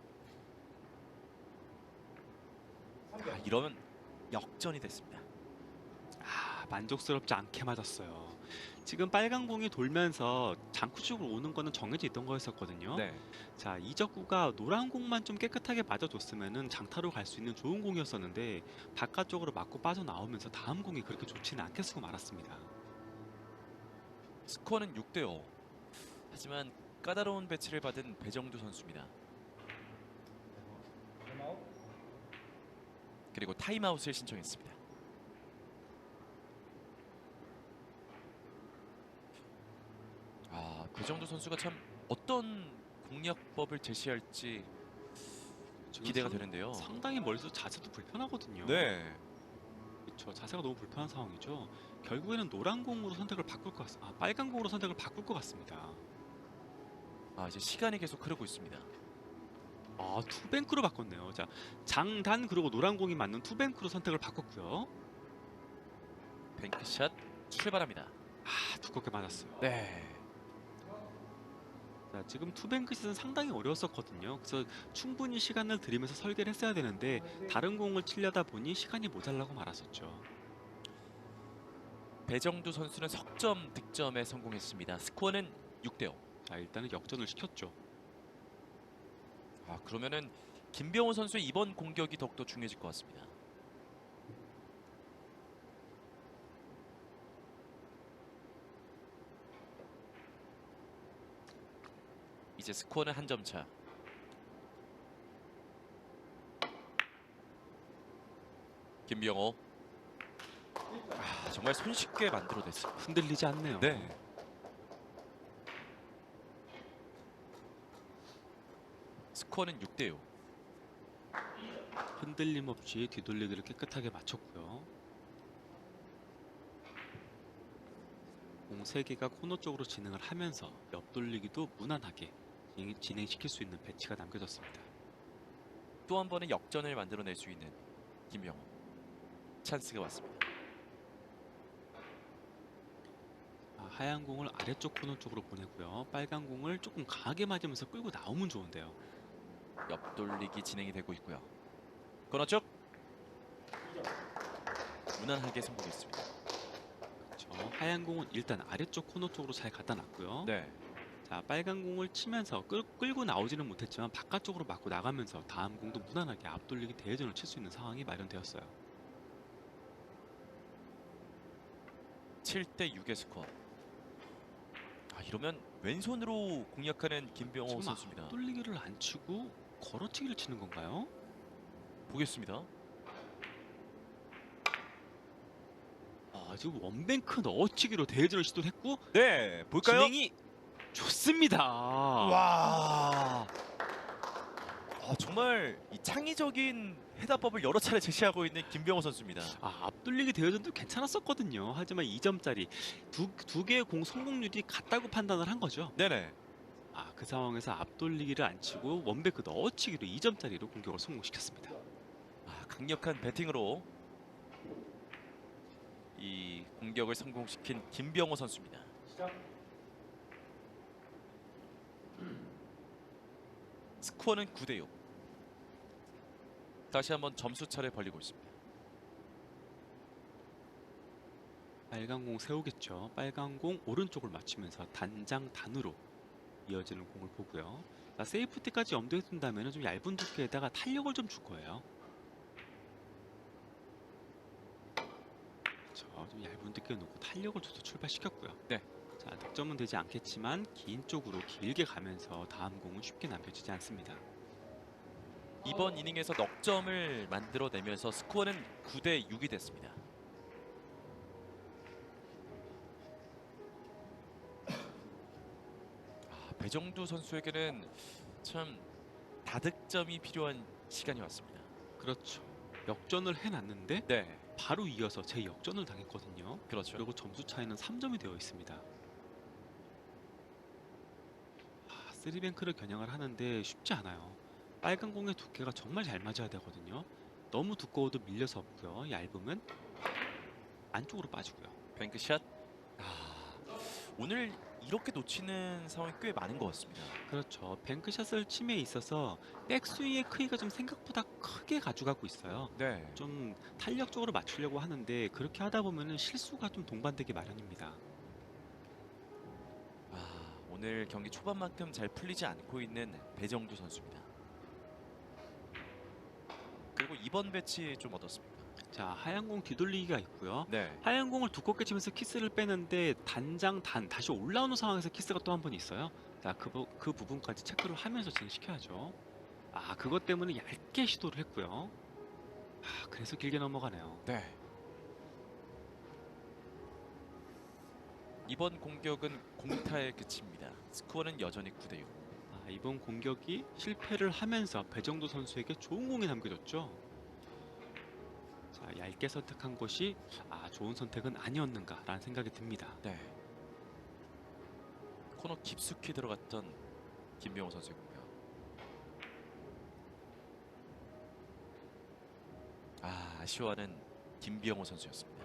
이러면 역전이 됐습니다. 만족스럽지 않게 맞았어요. 지금 빨간 공이 돌면서 장쿠 쪽으로 오는 거는 정해져 있던 거였었거든요. 네. 이적구가 노란 공만 좀 깨끗하게 맞아줬으면 장타로 갈 수 있는 좋은 공이었었는데 바깥쪽으로 맞고 빠져나오면서 다음 공이 그렇게 좋지는 않게 쓰고 말았습니다. 스코어는 6대5. 하지만 까다로운 배치를 받은 배정두 선수입니다. 그리고 타임아웃을 신청했습니다. 배정두 선수가 참 어떤 공략법을 제시할지 기대가 되는데요. 상당히 멀리서 자세도 불편하거든요. 네. 그렇죠. 자세가 너무 불편한 상황이죠. 결국에는 노란 공으로 선택을 바꿀 것 같습니다. 빨간 공으로 선택을 바꿀 것 같습니다. 이제 시간이 계속 흐르고 있습니다. 투뱅크로 바꿨네요. 장단 그리고 노란 공이 맞는 투뱅크로 선택을 바꿨고요. 뱅크샷 출발합니다. 두껍게 맞았어요. 네. 지금 투뱅크샷은 상당히 어려웠었거든요. 그래서 충분히 시간을 들이면서 설계를 했어야 되는데 다른 공을 치려다 보니 시간이 모자라고 말았었죠. 배정두 선수는 석점 득점에 성공했습니다. 스코어는 6대5. 일단은 역전을 시켰죠. 그러면은 김병호 선수의 이번 공격이 더욱더 중요해질 것 같습니다. 이제 스코어는 한 점 차. 김병호. 정말 손쉽게 만들어냈습니다. 흔들리지 않네요. 네. 스코어는 6대6. 흔들림 없이 뒤돌리기를 깨끗하게 맞췄고요. 공 3개가 코너 쪽으로 진행을 하면서 옆돌리기도 무난하게 진행시킬 수 있는 배치가 남겨졌습니다. 또 한 번의 역전을 만들어낼 수 있는 김병호. 찬스가 왔습니다. 하얀 공을 아래쪽 코너 쪽으로 보내고요. 빨간 공을 조금 강하게 맞으면서 끌고 나오면 좋은데요. 옆돌리기 진행이 되고 있고요. 코너 쪽 무난하게 성공했습니다. 그렇죠. 하얀 공은 일단 아래쪽 코너 쪽으로 잘 갖다 놨고요. 네. 자, 빨간 공을 치면서 끌고 나오지는 못했지만 바깥쪽으로 맞고 나가면서 다음 공도 무난하게 앞돌리기 대회전을 칠 수 있는 상황이 마련되었어요. 7대 6의 스코어. 이러면 왼손으로 공략하는 김병호 지금 선수입니다. 앞돌리기를 안 치고 걸어치기를 치는 건가요? 보겠습니다. 지금 원뱅크 넣어치기로 대회전을 시도했고 네, 볼까요? 진행이 좋습니다. 와. 정말 이 창의적인 해답법을 여러 차례 제시하고 있는 김병호 선수입니다. 앞돌리기 대회전도 괜찮았었거든요. 하지만 2점짜리 두 개의 공 성공률이 같다고 판단을 한 거죠. 네네. 그 상황에서 앞돌리기를 안 치고 원뱅크 넣어치기로 2점짜리로 공격을 성공시켰습니다. 강력한 배팅으로 이 공격을 성공시킨 김병호 선수입니다. 스코어는 9대 6. 다시 한번 점수 차를 벌리고 있습니다. 빨간 공 세우겠죠. 빨간 공 오른쪽을 맞추면서 단장 단으로 이어지는 공을 보고요. 세이프티까지 염두에 둔다면 좀 얇은 두께에다가 탄력을 좀 줄 거예요. 좀 얇은 두께 놓고 탄력을 줘서 출발시켰고요. 네. 자, 득점은 되지 않겠지만 긴 쪽으로 길게 가면서 다음 공은 쉽게 남겨지지 않습니다. 이번 이닝에서 넉점을 만들어내면서 스코어는 9대 6이 됐습니다. 배정두 선수에게는 참 다득점이 필요한 시간이 왔습니다. 그렇죠. 역전을 해놨는데 네, 바로 이어서 재역전을 당했거든요. 그렇죠. 그리고 점수 차이는 3점이 되어 있습니다. 3뱅크를 겨냥을 하는데 쉽지 않아요. 빨간 공의 두께가 정말 잘 맞아야 되거든요. 너무 두꺼워도 밀려서 없고요. 얇으면 안쪽으로 빠지고요. 뱅크샷. 오늘 이렇게 놓치는 상황이 꽤 많은 것 같습니다. 그렇죠. 뱅크샷을 침에 있어서 백스윙의 크기가 좀 생각보다 크게 가져가고 있어요. 네. 좀 탄력적으로 맞추려고 하는데 그렇게 하다 보면은 실수가 좀 동반되기 마련입니다. 오늘 경기 초반만큼 잘 풀리지 않고 있는 배정두 선수입니다. 그리고 이번 배치 좀 어떻습니까? 자, 하얀 공 뒤돌리기가 있고요. 네. 하얀 공을 두껍게 치면서 키스를 빼는데 단장 다시 올라오는 상황에서 키스가 또 한 번 있어요. 자, 그 부분까지 체크를 하면서 진행시켜야죠. 그것 때문에 얇게 시도를 했고요. 그래서 길게 넘어가네요. 네. 이번 공격은 공타에 그칩니다. 스코어는 여전히 9대 6. 이번 공격이 실패를 하면서 배정도 선수에게 좋은 공이 남겨졌죠. 자, 얇게 선택한 것이 좋은 선택은 아니었는가라는 생각이 듭니다. 네. 코너 깊숙이 들어갔던 김병호 선수였고요. 아쉬워하는 김병호 선수였습니다.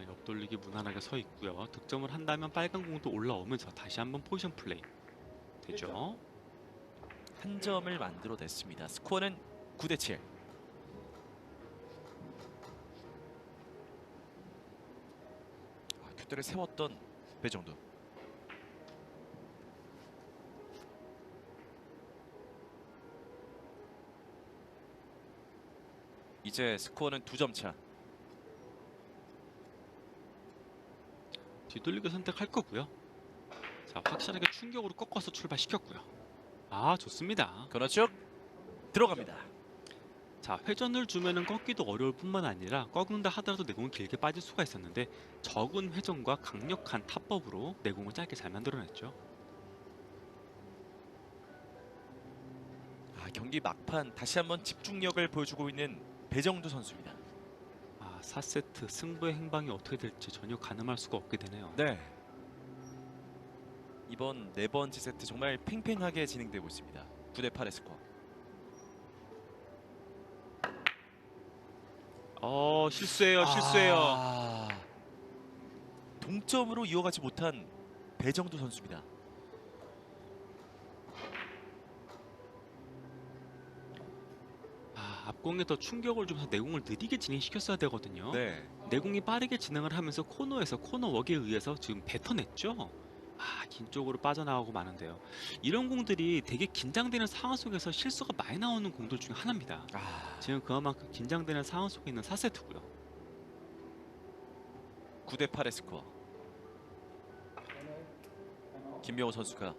옆돌리기 무난하게 서 있고요. 득점을 한다면 빨간 공도 올라오면서 다시 한번 포지션 플레이 되죠. 한 점을 만들어냈습니다. 스코어는 9대 7. 큐대를 세웠던 배정두. 이제 스코어는 2점 차. 뒤돌리기 선택할 거고요. 자, 확실하게 충격으로 꺾어서 출발시켰고요. 좋습니다. 그렇죠. 들어갑니다. 자, 회전을 주면은 꺾기도 어려울 뿐만 아니라 꺾는다 하더라도 내공이 길게 빠질 수가 있었는데 적은 회전과 강력한 탑법으로 내공을 짧게 잘 만들어냈죠. 경기 막판 다시 한번 집중력을 보여주고 있는 배정두 선수입니다. 4세트 승부의 행방이 어떻게 될지 전혀 가늠할 수가 없게 되네요. 네. 이번 네 번째 세트 정말 팽팽하게 진행되고 있습니다. 9대 8의 스코어. 실수해요. 동점으로 이어가지 못한 배정두 선수입니다. 앞공에 더 충격을 주면서 내공을 느리게 진행시켰어야 되거든요. 네. 내공이 빠르게 진행을 하면서 코너에서 코너 웍에 의해서 지금 뱉어냈죠. 긴 쪽으로 빠져나가고 마는데요. 이런 공들이 되게 긴장되는 상황 속에서 실수가 많이 나오는 공들 중에 하나입니다. 지금 그만큼 긴장되는 상황 속에 있는 4세트고요. 9대 8의 스코어. 김명호 선수가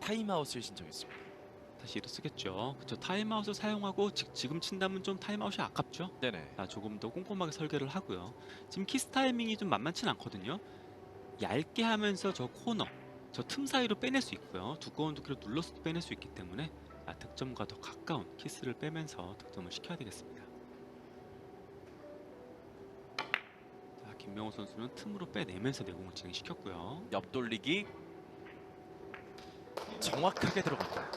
타임아웃을 신청했습니다. 다시 이로 쓰겠죠. 그쵸. 타임아웃을 사용하고 지금 친다면 좀 타임아웃이 아깝죠. 네네. 조금 더 꼼꼼하게 설계를 하고요. 지금 키스 타이밍이 좀 만만치 않거든요. 얇게 하면서 저 코너, 저 틈 사이로 빼낼 수 있고요. 두꺼운 두께로 눌러서도 빼낼 수 있기 때문에 득점과 더 가까운 키스를 빼면서 득점을 시켜야 되겠습니다. 김명호 선수는 틈으로 빼내면서 내공을 진행시켰고요. 옆돌리기 정확하게 들어갔다.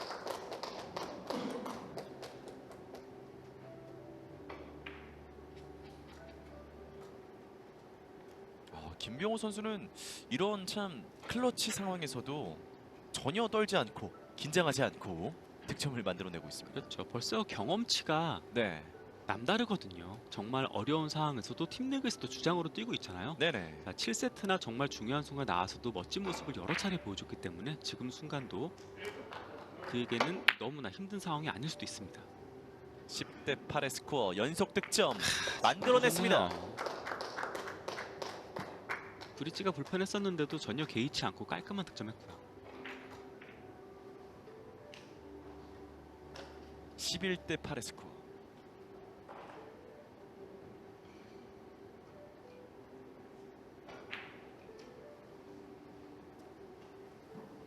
김병호 선수는 이런 참 클러치 상황에서도 전혀 떨지 않고 긴장하지 않고 득점을 만들어내고 있습니다. 그렇죠. 벌써 경험치가 네. 남다르거든요. 정말 어려운 상황에서도 팀리그에서도 주장으로 뛰고 있잖아요. 네네. 7세트나 정말 중요한 순간 나와서도 멋진 모습을 여러 차례 보여줬기 때문에 지금 순간도 그에게는 너무나 힘든 상황이 아닐 수도 있습니다. 10대 8의 스코어 연속 득점 만들어냈습니다. 브릿지가 불편했었는데도 전혀 개의치 않고 깔끔한 득점했고요. 11대 8의 스코어.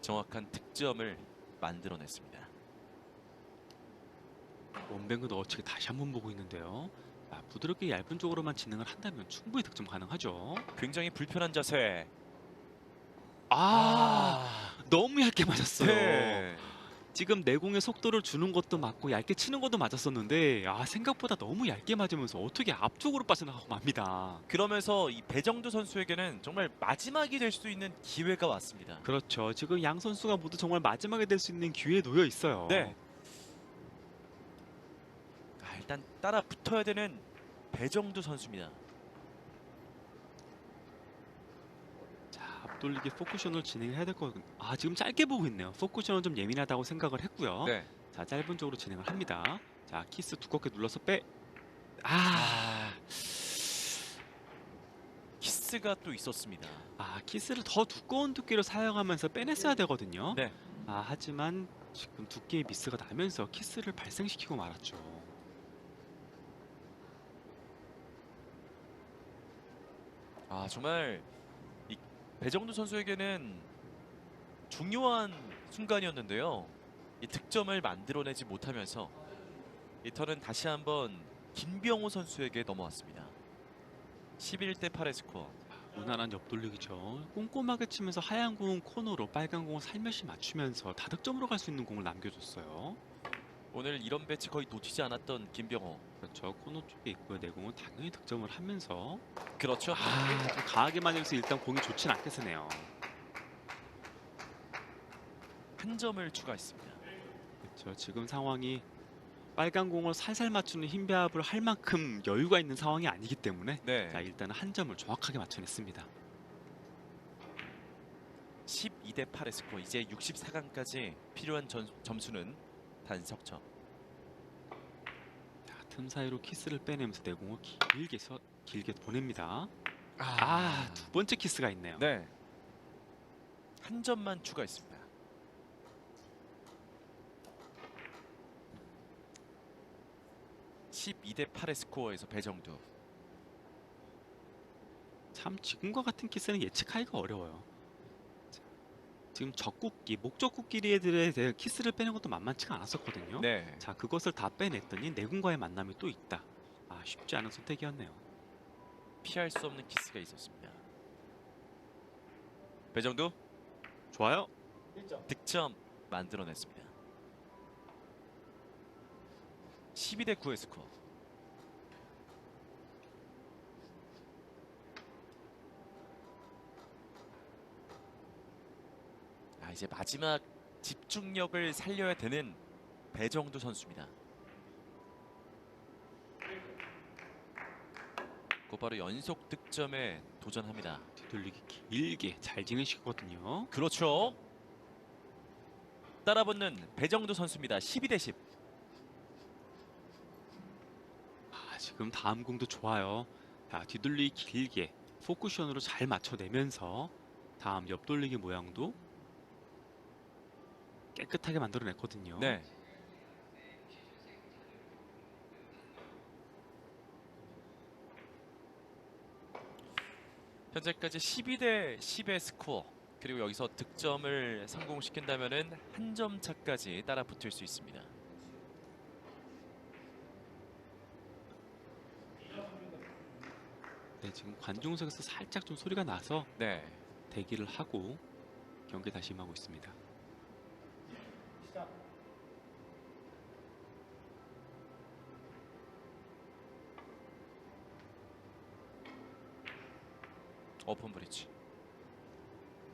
정확한 득점을 만들어냈습니다. 원뱅크도 어떻게 다시 한번 보고 있는데요. 부드럽게 얇은 쪽으로만 진행을 한다면 충분히 득점 가능하죠. 굉장히 불편한 자세. 너무 얇게 맞았어요. 네. 지금 내공의 속도를 주는 것도 맞고 얇게 치는 것도 맞았었는데 생각보다 너무 얇게 맞으면서 어떻게 앞쪽으로 빠져나가고 맙니다. 그러면서 이 배정두 선수에게는 정말 마지막이 될 수 있는 기회가 왔습니다. 그렇죠. 지금 양 선수가 모두 정말 마지막에 될 수 있는 기회에 놓여 있어요. 네. 일단 따라 붙어야 되는 배정두 선수입니다. 앞돌리기 포쿠션을 진행해야 될 거거든요. 지금 짧게 보고 있네요. 포쿠션은 좀 예민하다고 생각을 했고요. 네. 짧은 쪽으로 진행을 합니다. 키스 두껍게 눌러서 빼. 키스가 또 있었습니다. 키스를 더 두꺼운 두께로 사용하면서 빼냈어야 되거든요. 네. 하지만 지금 두께의 미스가 나면서 키스를 발생시키고 말았죠. 정말 이 배정두 선수에게는 중요한 순간이었는데요. 이 득점을 만들어내지 못하면서 이 턴은 다시 한번 김병호 선수에게 넘어왔습니다. 11대 8의 스코어. 무난한 옆돌리기죠. 꼼꼼하게 치면서 하얀 공 코너로 빨간 공을 살며시 맞추면서 다득점으로 갈 수 있는 공을 남겨줬어요. 오늘 이런 배치 거의 놓치지 않았던 김병호. 그렇죠. 코너 쪽에 있고요. 내공은 당연히 득점을 하면서 그렇죠. 좀 강하게 맞으면서 일단 공이 좋진 않게 쓰네요. 한 점을 추가했습니다. 그렇죠. 지금 상황이 빨간 공을 살살 맞추는 힘 배합을 할 만큼 여유가 있는 상황이 아니기 때문에 네. 일단은 한 점을 정확하게 맞춰냈습니다. 12대 8의 스코어. 이제 64강까지 필요한 점수는 단 석점. 틈 사이로 키스를 빼내면서 내공을 길게 보냅니다. 두 번째 키스가 있네요. 네. 한 점만 추가했습니다. 12대 8의 스코어에서 배정두. 참 지금과 같은 키스는 예측하기가 어려워요. 지금 적국기, 목적국끼리에 대해 키스를 빼는 것도 만만치가 않았었거든요. 네. 그것을 다 빼냈더니 내군과의 만남이 또 있다. 쉽지 않은 선택이었네요. 피할 수 없는 키스가 있었습니다. 배정두 좋아요. 득점 만들어냈습니다. 12대 9의 스코어. 이제 마지막 집중력을 살려야 되는 배정두 선수입니다. 곧바로 연속 득점에 도전합니다. 뒤돌리기 길게 잘 진행시켰거든요. 그렇죠. 따라붙는 배정두 선수입니다. 12대 10. 지금 다음 공도 좋아요. 자, 뒤돌리기 길게 포쿠션으로 잘 맞춰내면서 다음 옆돌리기 모양도 깨끗하게 만들어냈거든요. 네. 현재까지 12대 10의 스코어. 그리고 여기서 득점을 성공시킨다면은 한 점 차까지 따라 붙을 수 있습니다. 네, 지금 관중석에서 살짝 좀 소리가 나서 네. 대기를 하고 경기 다시 임하고 있습니다. 오픈 브리지.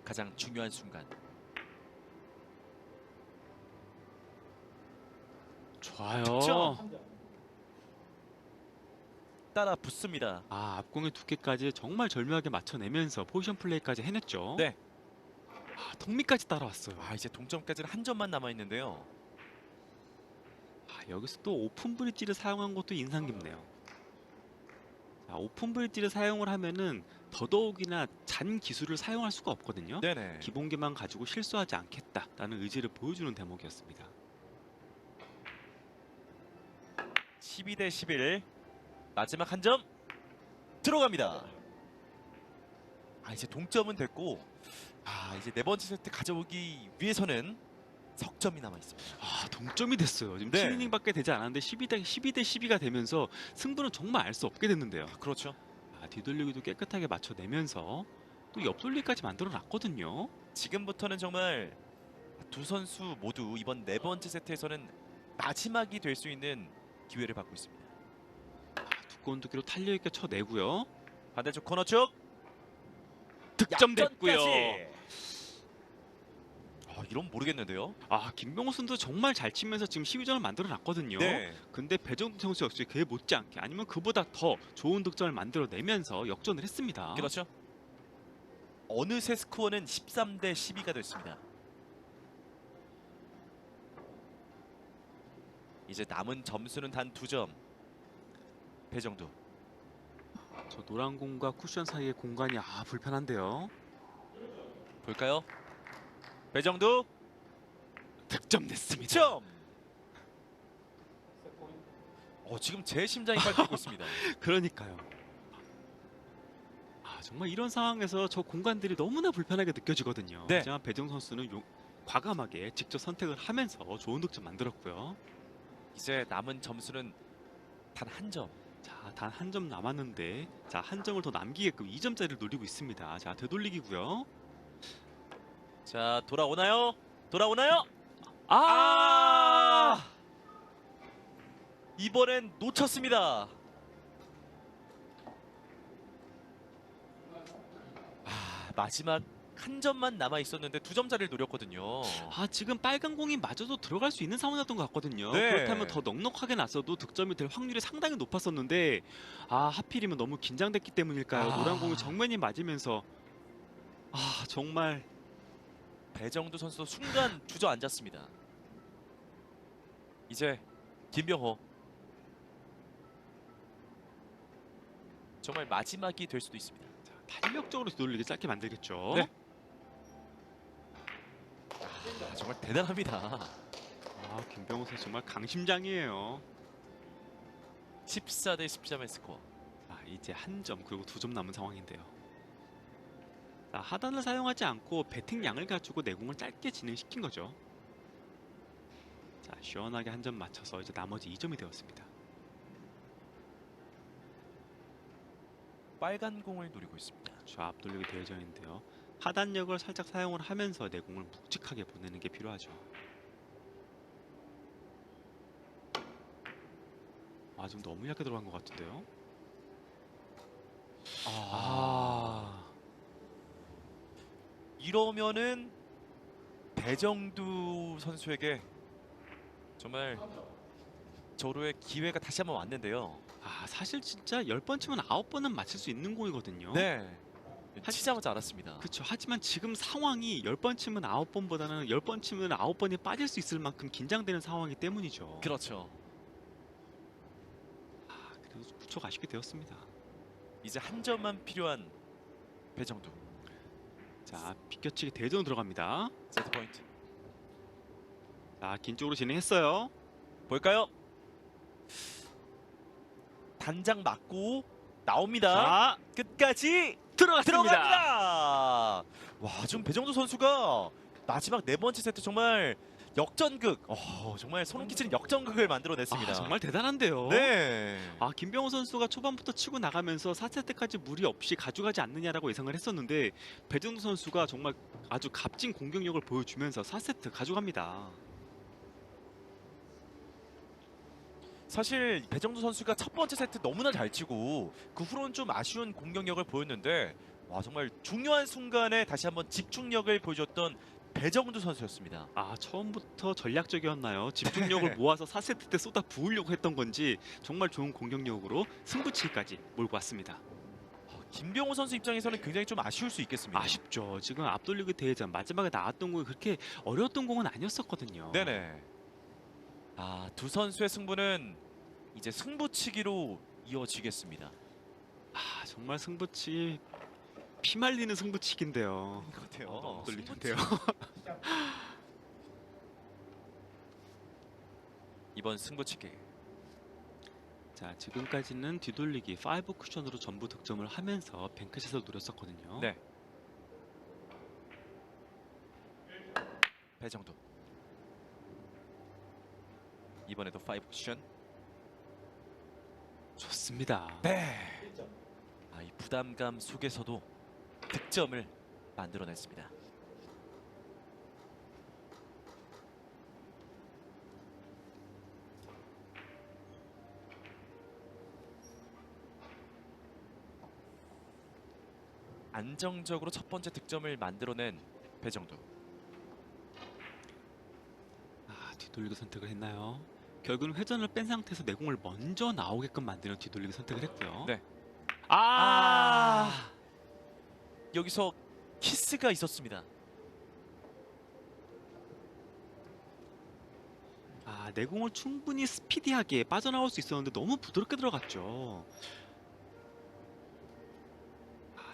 가장 중요한 순간. 좋아요. 득점! 따라 붙습니다. 앞공의 두께까지 정말 절묘하게 맞춰내면서 포지션 플레이까지 해냈죠. 네. 턱밑까지 따라왔어요. 이제 동점까지는 한 점만 남아 있는데요. 여기서 또 오픈 브릿지를 사용한 것도 인상 깊네요. 오픈 브릿지를 사용을 하면은 더더욱이나 잔 기술을 사용할 수가 없거든요. 네네. 기본기만 가지고 실수하지 않겠다라는 의지를 보여주는 대목이었습니다. 12대 11. 마지막 한 점 들어갑니다. 이제 동점은 됐고 이제 네 번째 세트 가져오기 위해서는 석점이 남아 있습니다. 동점이 됐어요. 지금 네. 7이닝밖에 되지 않았는데 12대 12가 되면서 승부는 정말 알 수 없게 됐는데요. 그렇죠. 뒤돌리기도 깨끗하게 맞춰내면서 또 옆돌리기까지 만들어 놨거든요. 지금부터는 정말 두 선수 모두 이번 네 번째 세트에서는 마지막이 될 수 있는 기회를 받고 있습니다. 두꺼운 두께로 탄력 있게 쳐내고요. 반대쪽 코너 쪽 득점됐고요. 약점까지. 이런 모르겠는데요. 김병호 선수 정말 잘 치면서 지금 12점을 만들어 놨거든요. 네. 근데 배정두 선수 역시 그에 못지않게 아니면 그보다 더 좋은 득점을 만들어내면서 역전을 했습니다. 그렇죠. 어느새 스코어는 13대 12가 됐습니다. 이제 남은 점수는 단 2점. 배정두. 저 노란 공과 쿠션 사이의 공간이 불편한데요. 볼까요? 배정두 득점 냈습니다. 점. 지금 제 심장이 빨리고 있습니다. 그러니까요. 정말 이런 상황에서 저 공간들이 너무나 불편하게 느껴지거든요. 네. 하지만 배정 선수는 과감하게 직접 선택을 하면서 좋은 득점 만들었고요. 이제 남은 점수는 단 한 점. 단 한 점 남았는데 한 점을 더 남기게끔 2점짜리를 노리고 있습니다. 되돌리기고요. 자, 돌아오나요? 돌아오나요? 이번엔 놓쳤습니다. 마지막 한 점만 남아 있었는데 2점짜리를 노렸거든요. 지금 빨간 공이 맞아도 들어갈 수 있는 상황이었던 것 같거든요. 네. 그렇다면 더 넉넉하게 났어도 득점이 될 확률이 상당히 높았었는데 하필이면 너무 긴장됐기 때문일까요? 노란 공이 정면이 맞으면서 정말 배정두 선수도 순간 주저앉았습니다. 이제 김병호. 정말 마지막이 될 수도 있습니다. 탄력적으로 뒤돌리기 짧게 만들겠죠. 네. 정말 대단합니다. 김병호 선수 정말 강심장이에요. 14대 13의 스코어. 이제 한 점 그리고 2점 남은 상황인데요. 하단을 사용하지 않고 배팅 양을 갖추고 내공을 짧게 진행시킨 거죠. 시원하게 한 점 맞춰서 이제 나머지 2점이 되었습니다. 빨간 공을 노리고 있습니다. 저 앞돌리기 대회전인데요. 하단력을 살짝 사용을 하면서 내공을 묵직하게 보내는 게 필요하죠. 아, 좀 너무 얇게 들어간 것 같은데요. 이러면은 배정두 선수에게 정말 저로의 기회가 다시 한번 왔는데요. 사실 진짜 10번 치면 9번은 맞힐 수 있는 공이거든요. 네. 치자마자 알았습니다. 그렇죠. 하지만 지금 상황이 10번 치면 9번보다는 10번 치면 9번이 빠질 수 있을 만큼 긴장되는 상황이기 때문이죠. 그렇죠. 그래서 무척 아쉽게 되었습니다. 이제 한 점만 필요한 배정두. 자, 비껴치기 대전으로 들어갑니다. 세트 포인트. 자, 긴 쪽으로 진행했어요. 볼까요? 단장 맞고 나옵니다. 자, 끝까지 들어갔습니다. 들어갑니다. 와, 지금 배정두 선수가 마지막 네 번째 세트 정말 역전극, 정말 소름 끼치는 역전극을 만들어냈습니다. 정말 대단한데요. 네. 김병호 선수가 초반부터 치고 나가면서 4세트까지 무리 없이 가져가지 않느냐라고 예상을 했었는데 배정두 선수가 정말 아주 값진 공격력을 보여주면서 4세트 가져갑니다. 사실 배정두 선수가 첫 번째 세트 너무나 잘 치고 그 후로는 좀 아쉬운 공격력을 보였는데 와, 정말 중요한 순간에 다시 한번 집중력을 보여줬던 배정두 선수였습니다. 처음부터 전략적이었나요? 집중력을 모아서 4세트 때 쏟아 부으려고 했던 건지 정말 좋은 공격력으로 승부치기까지 몰고 왔습니다. 김병호 선수 입장에서는 굉장히 좀 아쉬울 수 있겠습니다. 아쉽죠. 지금 앞돌리기 대회전 마지막에 나왔던 공이 그렇게 어려웠던 공은 아니었었거든요. 네네. 두 선수의 승부는 이제 승부치기로 이어지겠습니다. 정말 승부치 피말리는 승부치기인데요. 그렇대요. 너무 떨리는데요. 이번 승부치기. 자, 지금까지는 뒤돌리기 5 쿠션으로 전부 득점을 하면서 뱅크샷을 노렸었거든요. 네. 배정두. 이번에도 5 쿠션. 좋습니다. 네. 이 부담감 속에서도 득점을 만들어냈습니다. 안정적으로 첫 번째 득점을 만들어낸 배정두. 뒤돌리기 선택을 했나요? 결국은 회전을 뺀 상태에서 내공을 먼저 나오게끔 만드는 뒤돌리기 선택을 했고요. 네. 여기서 키스가 있었습니다. 내공을 충분히 스피디하게 빠져나올 수 있었는데 너무 부드럽게 들어갔죠.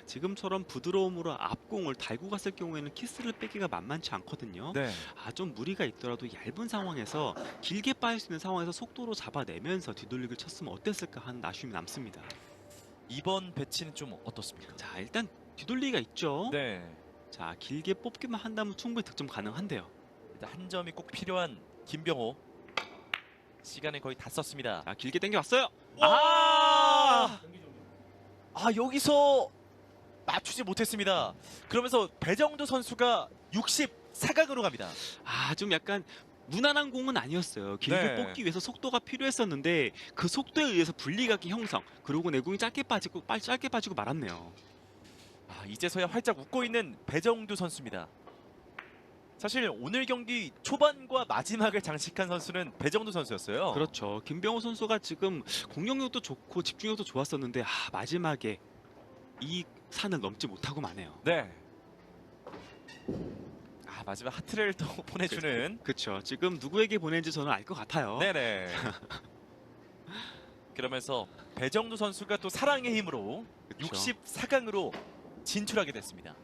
지금처럼 부드러움으로 앞공을 달고 갔을 경우에는 키스를 빼기가 만만치 않거든요. 네. 좀 무리가 있더라도 얇은 상황에서 길게 빠질 수 있는 상황에서 속도로 잡아내면서 뒤돌리기를 쳤으면 어땠을까 하는 아쉬움이 남습니다. 이번 배치는 좀 어떻습니까? 자, 일단 뒤돌리기가 있죠. 네. 자, 길게 뽑기만 한다면 충분히 득점 가능한데요. 일단 한 점이 꼭 필요한 김병호. 시간을 거의 다 썼습니다. 자, 길게 당겨왔어요. 여기서 맞추지 못했습니다. 그러면서 배정두 선수가 64강으로 갑니다. 좀 약간 무난한 공은 아니었어요. 길게 네. 뽑기 위해서 속도가 필요했었는데 그 속도에 의해서 분리각이 형성. 그리고 내공이 짧게 빠지고 말았네요. 이제서야 활짝 웃고 있는 배정두 선수입니다. 사실 오늘 경기 초반과 마지막을 장식한 선수는 배정두 선수였어요. 그렇죠. 김병호 선수가 지금 공격력도 좋고 집중력도 좋았었는데 마지막에 이 산을 넘지 못하고 마네요. 네. 마지막 하트를 또 보내주는. 그렇죠. 지금 누구에게 보낸지 저는 알 것 같아요. 네네. 그러면서 배정두 선수가 또 사랑의 힘으로 그쵸. 64강으로 진출하게 됐습니다.